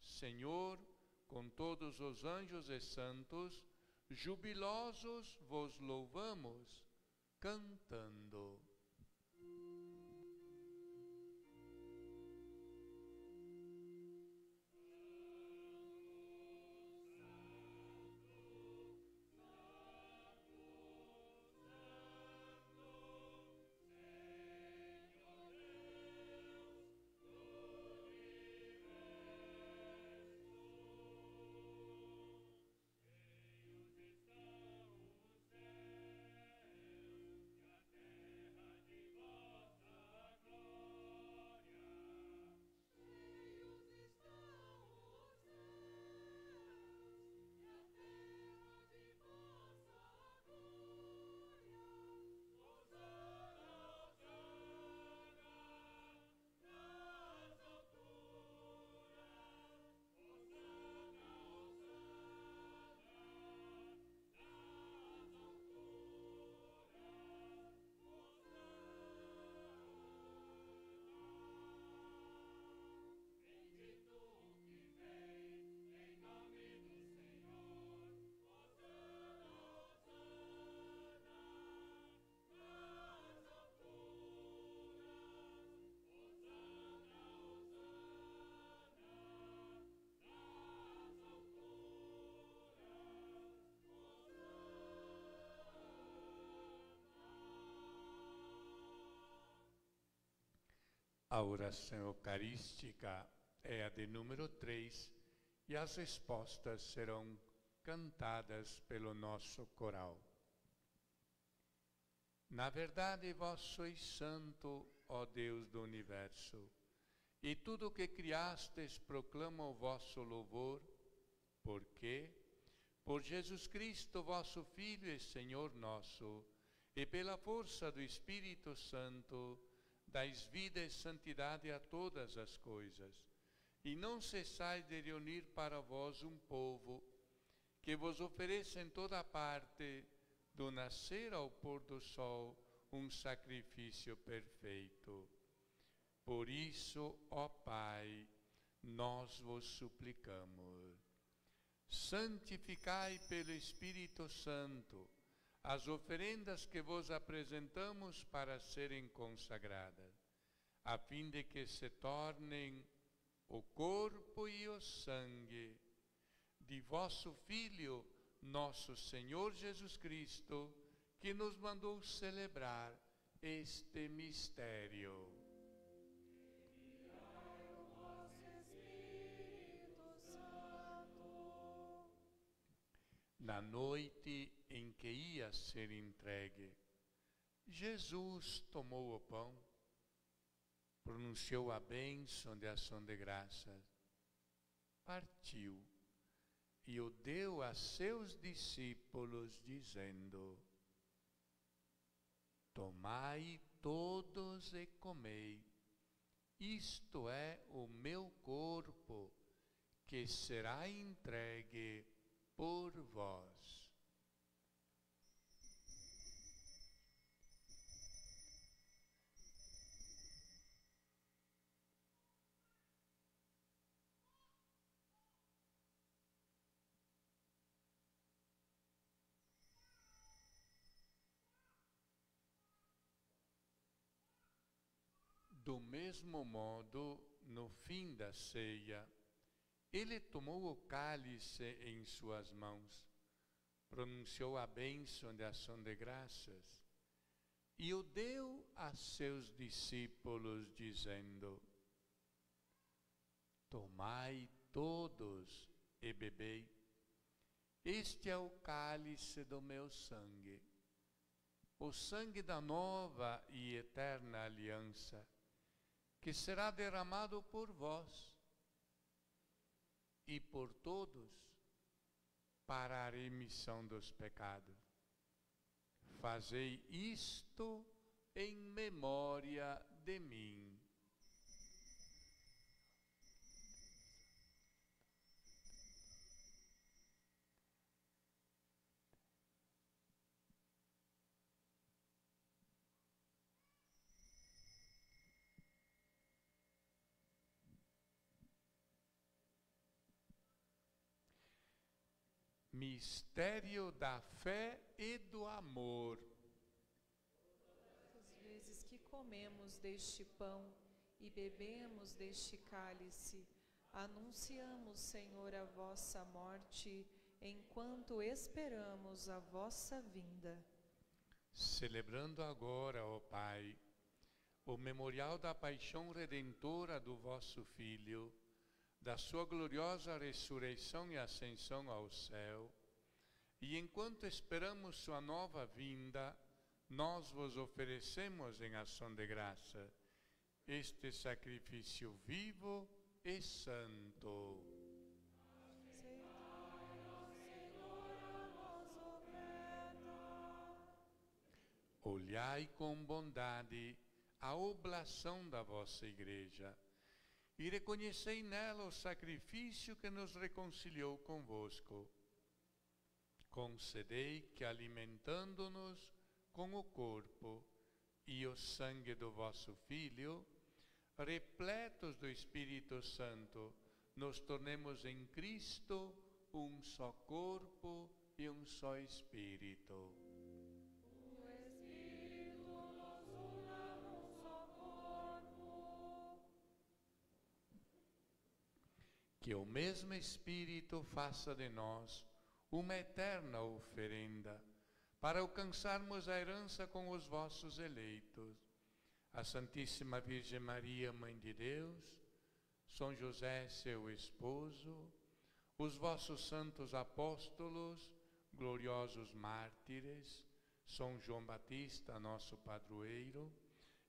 Senhor, com todos os anjos e santos, jubilosos vos louvamos, cantando. A oração eucarística é a de número 3 e as respostas serão cantadas pelo nosso coral. Na verdade, vós sois santo, ó Deus do universo, e tudo o que criastes proclama o vosso louvor, porque, por Jesus Cristo, vosso Filho e Senhor nosso, e pela força do Espírito Santo, dais vida e santidade a todas as coisas, e não cessais de reunir para vós um povo, que vos ofereça em toda parte, do nascer ao pôr do sol, um sacrifício perfeito. Por isso, ó Pai, nós vos suplicamos, santificai pelo Espírito Santo as oferendas que vos apresentamos para serem consagradas, a fim de que se tornem o corpo e o sangue de vosso Filho, nosso Senhor Jesus Cristo, que nos mandou celebrar este mistério. Na noite em que ia ser entregue, Jesus tomou o pão, pronunciou a bênção de ação de graças, partiu e o deu a seus discípulos, dizendo: tomai todos e comei, isto é o meu corpo, que será entregue por vós. Do mesmo modo, no fim da ceia, ele tomou o cálice em suas mãos, pronunciou a bênção de ação de graças e o deu a seus discípulos, dizendo: tomai todos e bebei, este é o cálice do meu sangue, o sangue da nova e eterna aliança, que será derramado por vós e por todos para a remissão dos pecados. Fazei isto em memória de mim. Mistério da fé e do amor. As vezes que comemos deste pão e bebemos deste cálice, anunciamos, Senhor, a vossa morte, enquanto esperamos a vossa vinda. Celebrando agora, ó Pai, o memorial da paixão redentora do vosso Filho, da sua gloriosa ressurreição e ascensão ao céu, e enquanto esperamos sua nova vinda, nós vos oferecemos em ação de graça este sacrifício vivo e santo. Olhai com bondade a oblação da vossa Igreja, e reconhecei nela o sacrifício que nos reconciliou convosco. Concedei que, alimentando-nos com o corpo e o sangue do vosso Filho, repletos do Espírito Santo, nos tornemos em Cristo um só corpo e um só Espírito. Que o mesmo Espírito faça de nós uma eterna oferenda, para alcançarmos a herança com os vossos eleitos, a Santíssima Virgem Maria, Mãe de Deus, São José, seu esposo, os vossos santos apóstolos, gloriosos mártires, São João Batista, nosso padroeiro,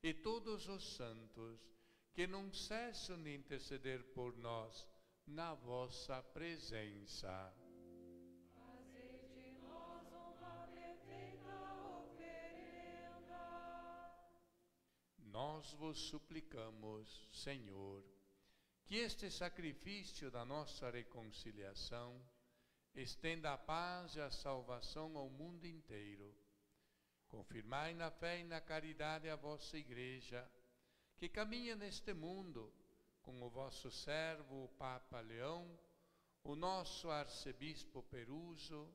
e todos os santos que não cessam de interceder por nós na vossa presença. Fazei de nós uma perfeita oferenda. Nós vos suplicamos, Senhor, que este sacrifício da nossa reconciliação estenda a paz e a salvação ao mundo inteiro. Confirmai na fé e na caridade a vossa Igreja, que caminha neste mundo, com o vosso servo, o Papa Leão, o nosso arcebispo Peruso,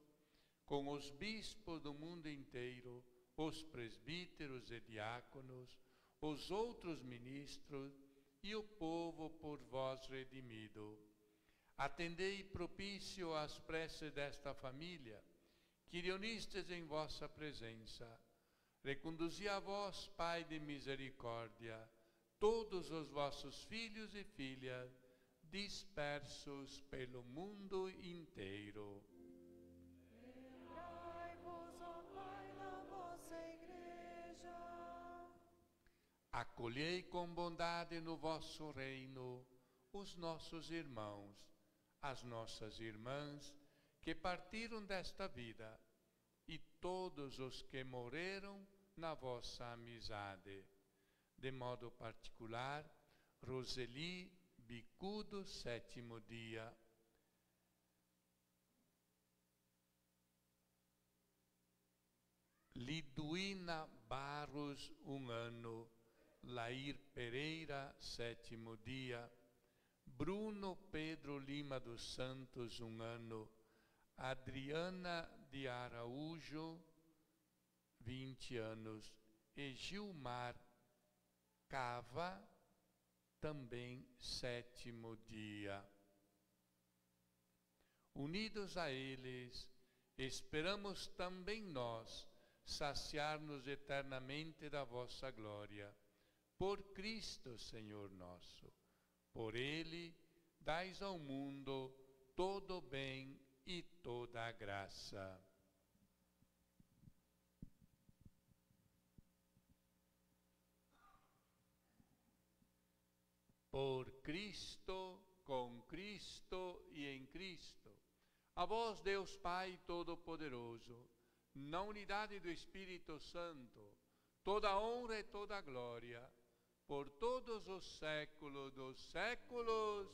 com os bispos do mundo inteiro, os presbíteros e diáconos, os outros ministros e o povo por vós redimido. Atendei propício às preces desta família, que reunistes em vossa presença. Reconduzi a vós, Pai de misericórdia, todos os vossos filhos e filhas, dispersos pelo mundo inteiro. Lembrai-vos, ó Pai, da vossa Igreja. Acolhei com bondade no vosso reino os nossos irmãos, as nossas irmãs, que partiram desta vida, e todos os que morreram na vossa amizade. De modo particular, Roseli Bicudo, 7º dia. Liduína Barros, 1 ano. Lair Pereira, 7º dia. Bruno Pedro Lima dos Santos, 1 ano. Adriana de Araújo, 20 anos. E Gilmar Cava, também 7º dia. Unidos a eles, esperamos também nós saciar-nos eternamente da vossa glória. Por Cristo, Senhor nosso. Por Ele, dais ao mundo todo o bem e toda a graça. Por Cristo, com Cristo e em Cristo. A vós, Deus Pai Todo-Poderoso, na unidade do Espírito Santo, toda a honra e toda a glória, por todos os séculos dos séculos.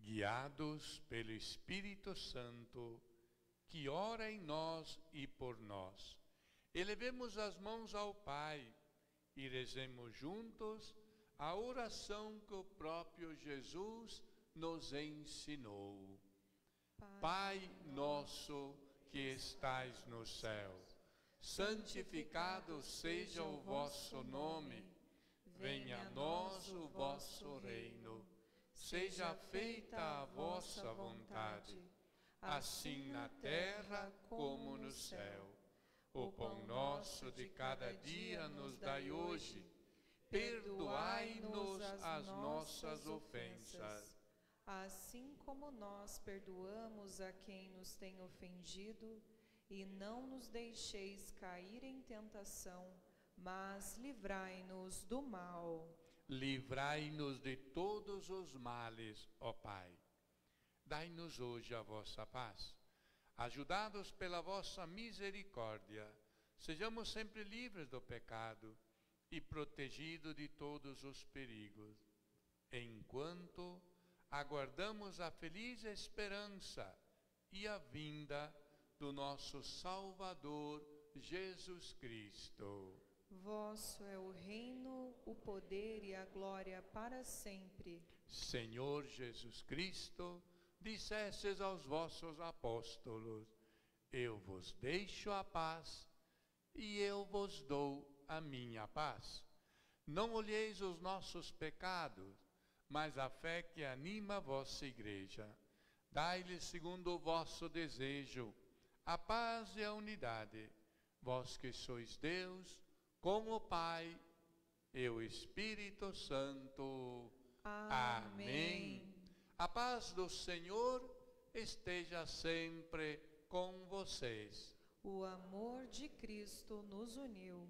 Guiados pelo Espírito Santo, que ora em nós e por nós, elevemos as mãos ao Pai e rezemos juntos a oração que o próprio Jesus nos ensinou. Pai nosso que estais no céu, santificado seja o vosso nome, venha a nós o vosso reino. Seja feita a vossa vontade, assim na terra como no céu. O pão nosso de cada dia nos dai hoje. Perdoai-nos as nossas ofensas, assim como nós perdoamos a quem nos tem ofendido, e não nos deixeis cair em tentação, mas livrai-nos do mal. Livrai-nos de todos os males, ó Pai. Dai-nos hoje a vossa paz. Ajudados pela vossa misericórdia, sejamos sempre livres do pecado e protegidos de todos os perigos, enquanto aguardamos a feliz esperança e a vinda do nosso Salvador Jesus Cristo. Vosso é o reino, o poder e a glória para sempre. Senhor Jesus Cristo, dissestes aos vossos apóstolos: eu vos deixo a paz e eu vos dou a minha paz. Não olheis os nossos pecados, mas a fé que anima a vossa igreja. Dai-lhes segundo o vosso desejo a paz e a unidade, vós que sois Deus, com o Pai e o Espírito Santo. Amém. A paz do Senhor esteja sempre com vocês. O amor de Cristo nos uniu.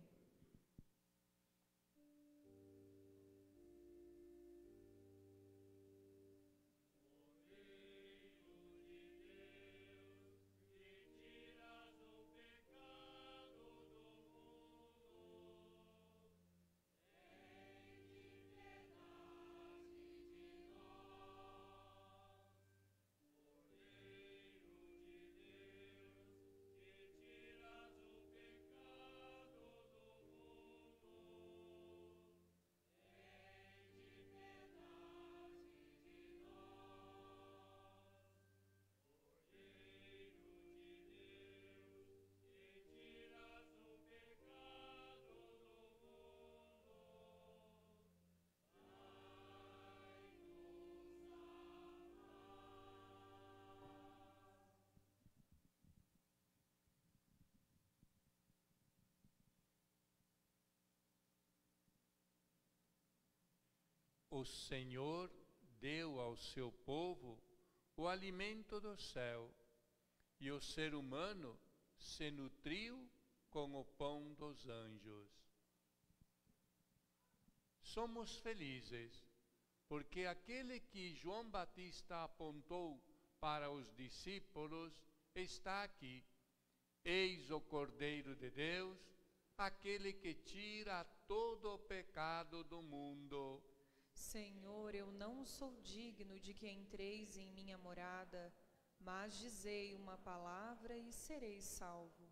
O Senhor deu ao seu povo o alimento do céu, e o ser humano se nutriu com o pão dos anjos. Somos felizes, porque aquele que João Batista apontou para os discípulos está aqui. Eis o Cordeiro de Deus, aquele que tira todo o pecado do mundo. Senhor, eu não sou digno de que entreis em minha morada, mas dizei uma palavra e serei salvo.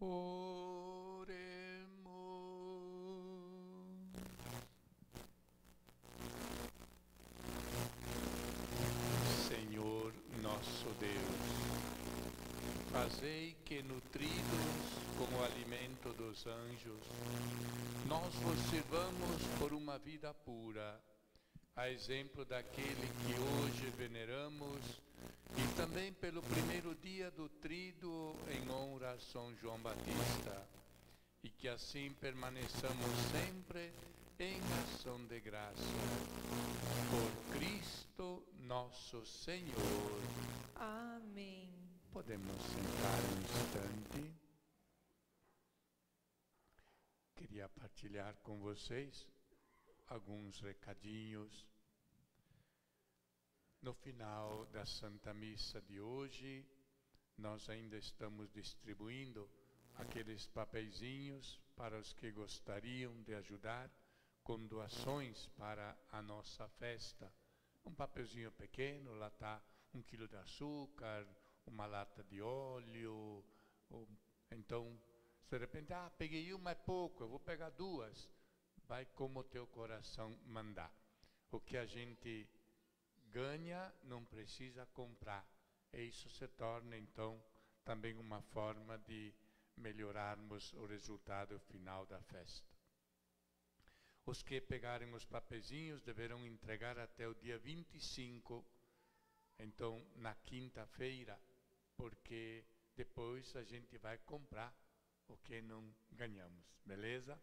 Oremos. Senhor nosso Deus, fazei que, nutridos com o alimento dos anjos, nós vos sirvamos por uma vida pura, a exemplo daquele que hoje veneramos, e também pelo primeiro dia do Tríduo em honra a São João Batista, e que assim permaneçamos sempre em ação de graça. Por Cristo nosso Senhor. Amém. Podemos sentar um instante. Queria partilhar com vocês alguns recadinhos. No final da Santa Missa de hoje, nós ainda estamos distribuindo aqueles papeizinhos para os que gostariam de ajudar com doações para a nossa festa. Um papelzinho pequeno, lá está 1 quilo de açúcar, uma lata de óleo. Então, se de repente, peguei uma, é pouco, eu vou pegar 2. Vai como o teu coração mandar. O que a gente ganha não precisa comprar. E isso se torna, então, também uma forma de melhorarmos o resultado final da festa. Os que pegarem os papezinhos deverão entregar até o dia 25, então na quinta-feira, porque depois a gente vai comprar o que não ganhamos, beleza?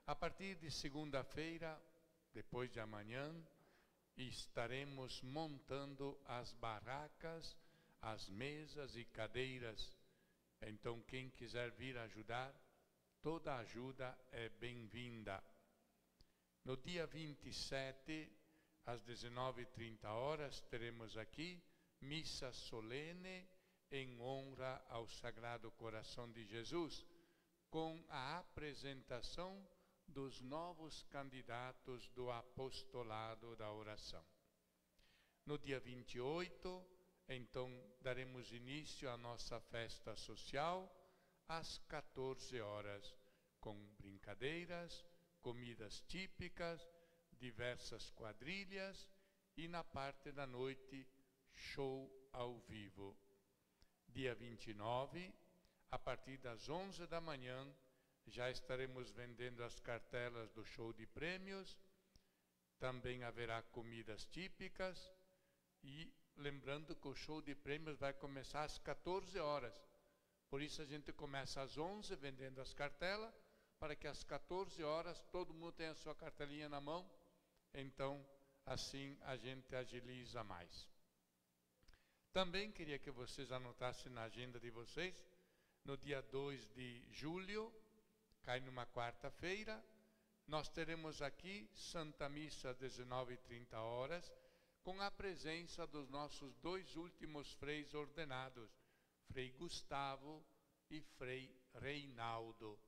A partir de segunda-feira, depois de amanhã, estaremos montando as barracas, as mesas e cadeiras. Então quem quiser vir ajudar, toda ajuda é bem-vinda. No dia 27, às 19h30, teremos aqui missa solene em honra ao Sagrado Coração de Jesus, com a apresentação dos novos candidatos do apostolado da oração. No dia 28, então, daremos início à nossa festa social às 14h, com brincadeiras, comidas típicas, diversas quadrilhas e na parte da noite, show ao vivo. Dia 29, a partir das 11 da manhã, já estaremos vendendo as cartelas do show de prêmios, também haverá comidas típicas e lembrando que o show de prêmios vai começar às 14h, por isso a gente começa às 11 vendendo as cartelas, para que às 14h todo mundo tenha a sua cartelinha na mão, então assim a gente agiliza mais. Também queria que vocês anotassem na agenda de vocês, no dia 2 de julho, cai numa quarta-feira, nós teremos aqui Santa Missa às 19h30, com a presença dos nossos 2 últimos freis ordenados, Frei Gustavo e Frei Reinaldo.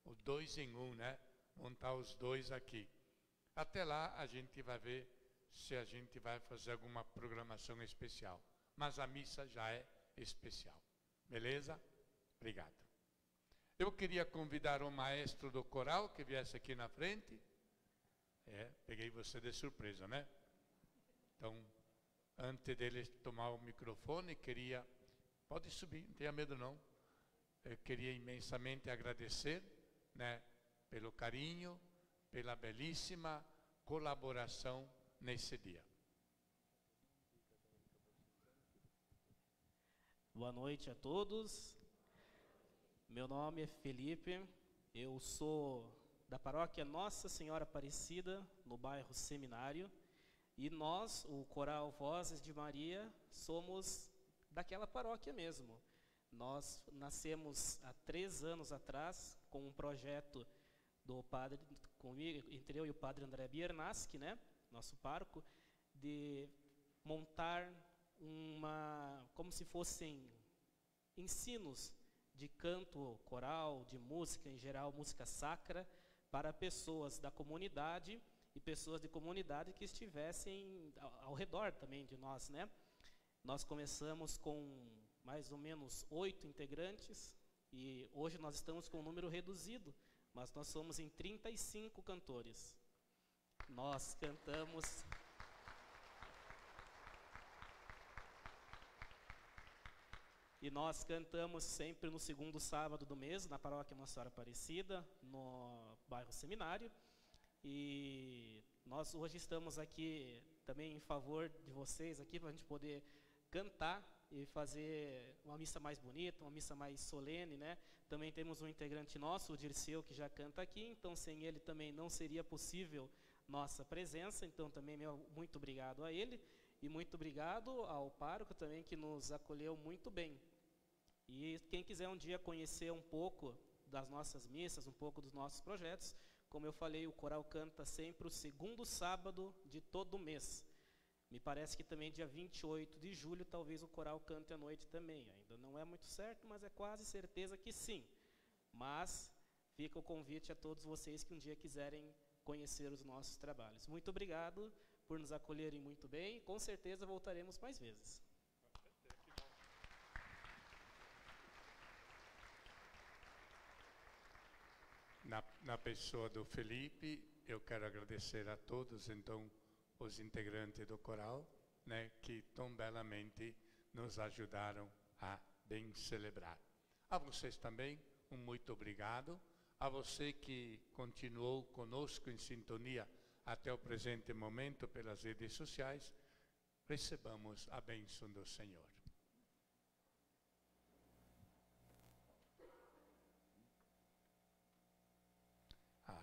O 2 em 1, né? Montar os 2 aqui. Até lá a gente vai ver se a gente vai fazer alguma programação especial. Mas a missa já é especial. Beleza? Obrigado. Eu queria convidar o maestro do coral que viesse aqui na frente. Peguei você de surpresa, né? Então, antes dele tomar o microfone, pode subir, não tenha medo não. Eu queria imensamente agradecer, né, pelo carinho, pela belíssima colaboração nesse dia. Boa noite a todos. Meu nome é Felipe, eu sou da paróquia Nossa Senhora Aparecida, no bairro Seminário, e nós, o Coral Vozes de Maria, somos daquela paróquia mesmo. Nós nascemos há 3 anos atrás com um projeto do padre, entre eu e o padre André Biernaschi, né, nosso pároco, de montar como se fossem ensinos de canto coral, de música em geral, música sacra, para pessoas da comunidade e pessoas de comunidade que estivessem ao redor também de nós, né? Nós começamos com mais ou menos 8 integrantes E hoje nós estamos com um número reduzido, mas nós somos em 35 cantores. Nós cantamos... E nós cantamos sempre no segundo sábado do mês, na paróquia Nossa Senhora Aparecida, no bairro Seminário. E nós hoje estamos aqui também em favor de vocês, aqui para a gente poder cantar e fazer uma missa mais bonita, uma missa mais solene, né? Também temos um integrante nosso, o Dirceu, que já canta aqui, então sem ele também não seria possível nossa presença, então também meu muito obrigado a ele e muito obrigado ao pároco também, que nos acolheu muito bem. E quem quiser um dia conhecer um pouco das nossas missas, um pouco dos nossos projetos, como eu falei, o coral canta sempre o segundo sábado de todo mês. Me parece que também dia 28 de julho, talvez o coral cante à noite também. Ainda não é muito certo, mas é quase certeza que sim. Mas fica o convite a todos vocês que um dia quiserem conhecer os nossos trabalhos. Muito obrigado por nos acolherem muito bem. Com certeza voltaremos mais vezes. Na pessoa do Felipe, eu quero agradecer a todos, então, os integrantes do coral, né, que tão belamente nos ajudaram a bem celebrar. A vocês também, um muito obrigado. A você que continuou conosco em sintonia até o presente momento pelas redes sociais, recebamos a bênção do Senhor.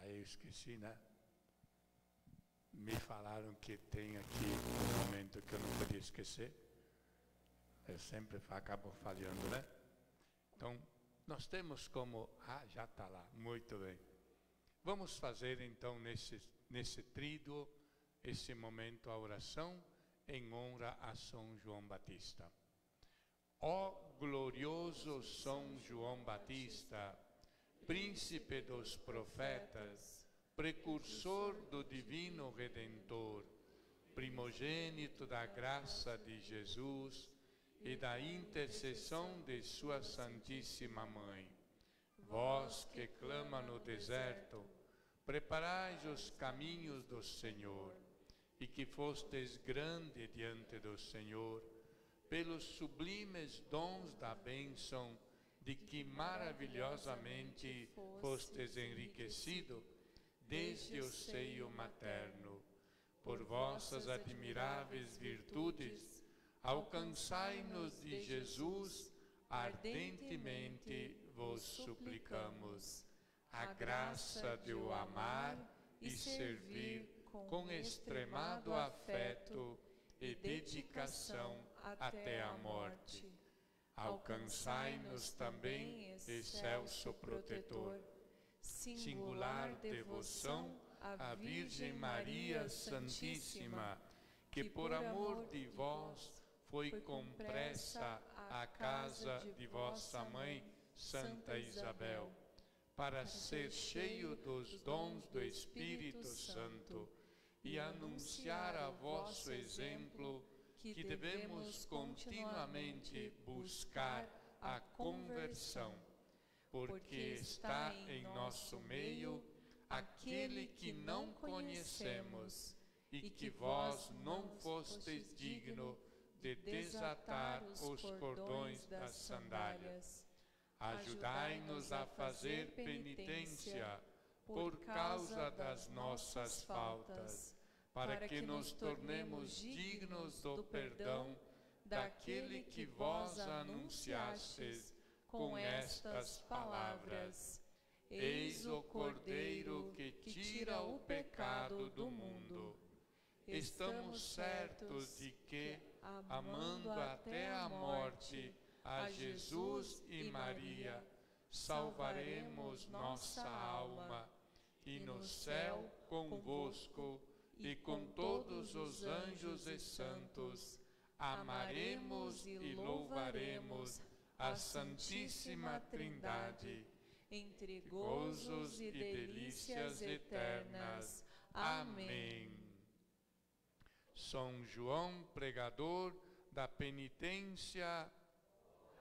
Eu esqueci, né? Me falaram que tem aqui um momento que eu não podia esquecer. Eu sempre acabo falhando, né? Então, nós temos como... já está lá, muito bem. Vamos fazer então nesse tríduo, esse momento, a oração em honra a São João Batista. Ó glorioso São João Batista, príncipe dos profetas, precursor do divino Redentor, primogênito da graça de Jesus e da intercessão de sua Santíssima Mãe, vós que clama no deserto, preparais os caminhos do Senhor, e que fostes grande diante do Senhor, pelos sublimes dons da bênção, de que maravilhosamente fostes enriquecido desde o seio materno. Por vossas admiráveis virtudes, alcançai-nos de Jesus, ardentemente vos suplicamos, a graça de o amar e servir com extremado afeto e dedicação até a morte. Alcançai-nos também, excelso protetor, singular devoção à Virgem Maria Santíssima, que por amor de vós foi compressa à casa de vossa mãe, Santa Isabel, para ser cheio dos dons do Espírito Santo e anunciar a vosso exemplo que devemos continuamente buscar a conversão, porque está em nosso meio aquele que não conhecemos e que vós não fostes digno de desatar os cordões das sandálias. Ajudai-nos a fazer penitência por causa das nossas faltas, para que nos tornemos dignos do perdão daquele que vós anunciastes com estas palavras: Eis o Cordeiro que tira o pecado do mundo. Estamos certos de que, amando até a morte a Jesus e Maria, salvaremos nossa alma, e no céu convosco e com todos os anjos e santos, amaremos e louvaremos a Santíssima Trindade, entre gozos e delícias eternas. Amém. São João, pregador da penitência,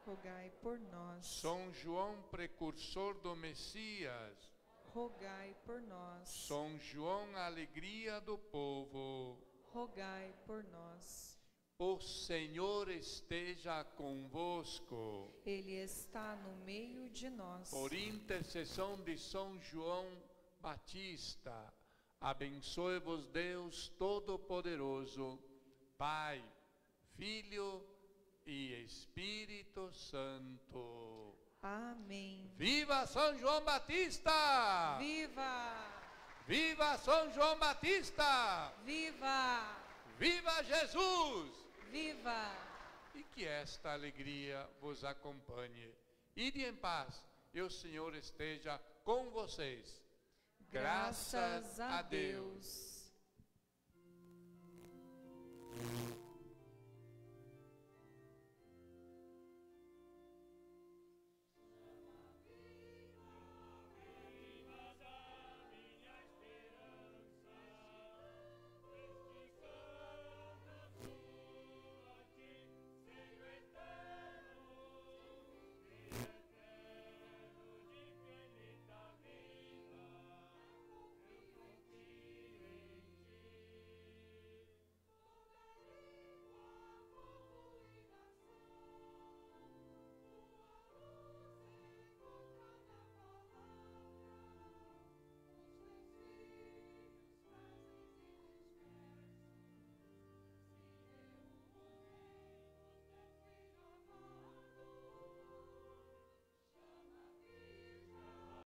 rogai por nós. São João, precursor do Messias, Rogai por nós. São João, alegria do povo, Rogai por nós. o Senhor esteja convosco. Ele está no meio de nós. Por intercessão de São João Batista, abençoe-vos Deus Todo-Poderoso, Pai, Filho e Espírito Santo. Amém. Viva São João Batista! Viva! Viva São João Batista! Viva! Viva Jesus! Viva! E que esta alegria vos acompanhe. Ide em paz e o Senhor esteja com vocês. Graças a Deus.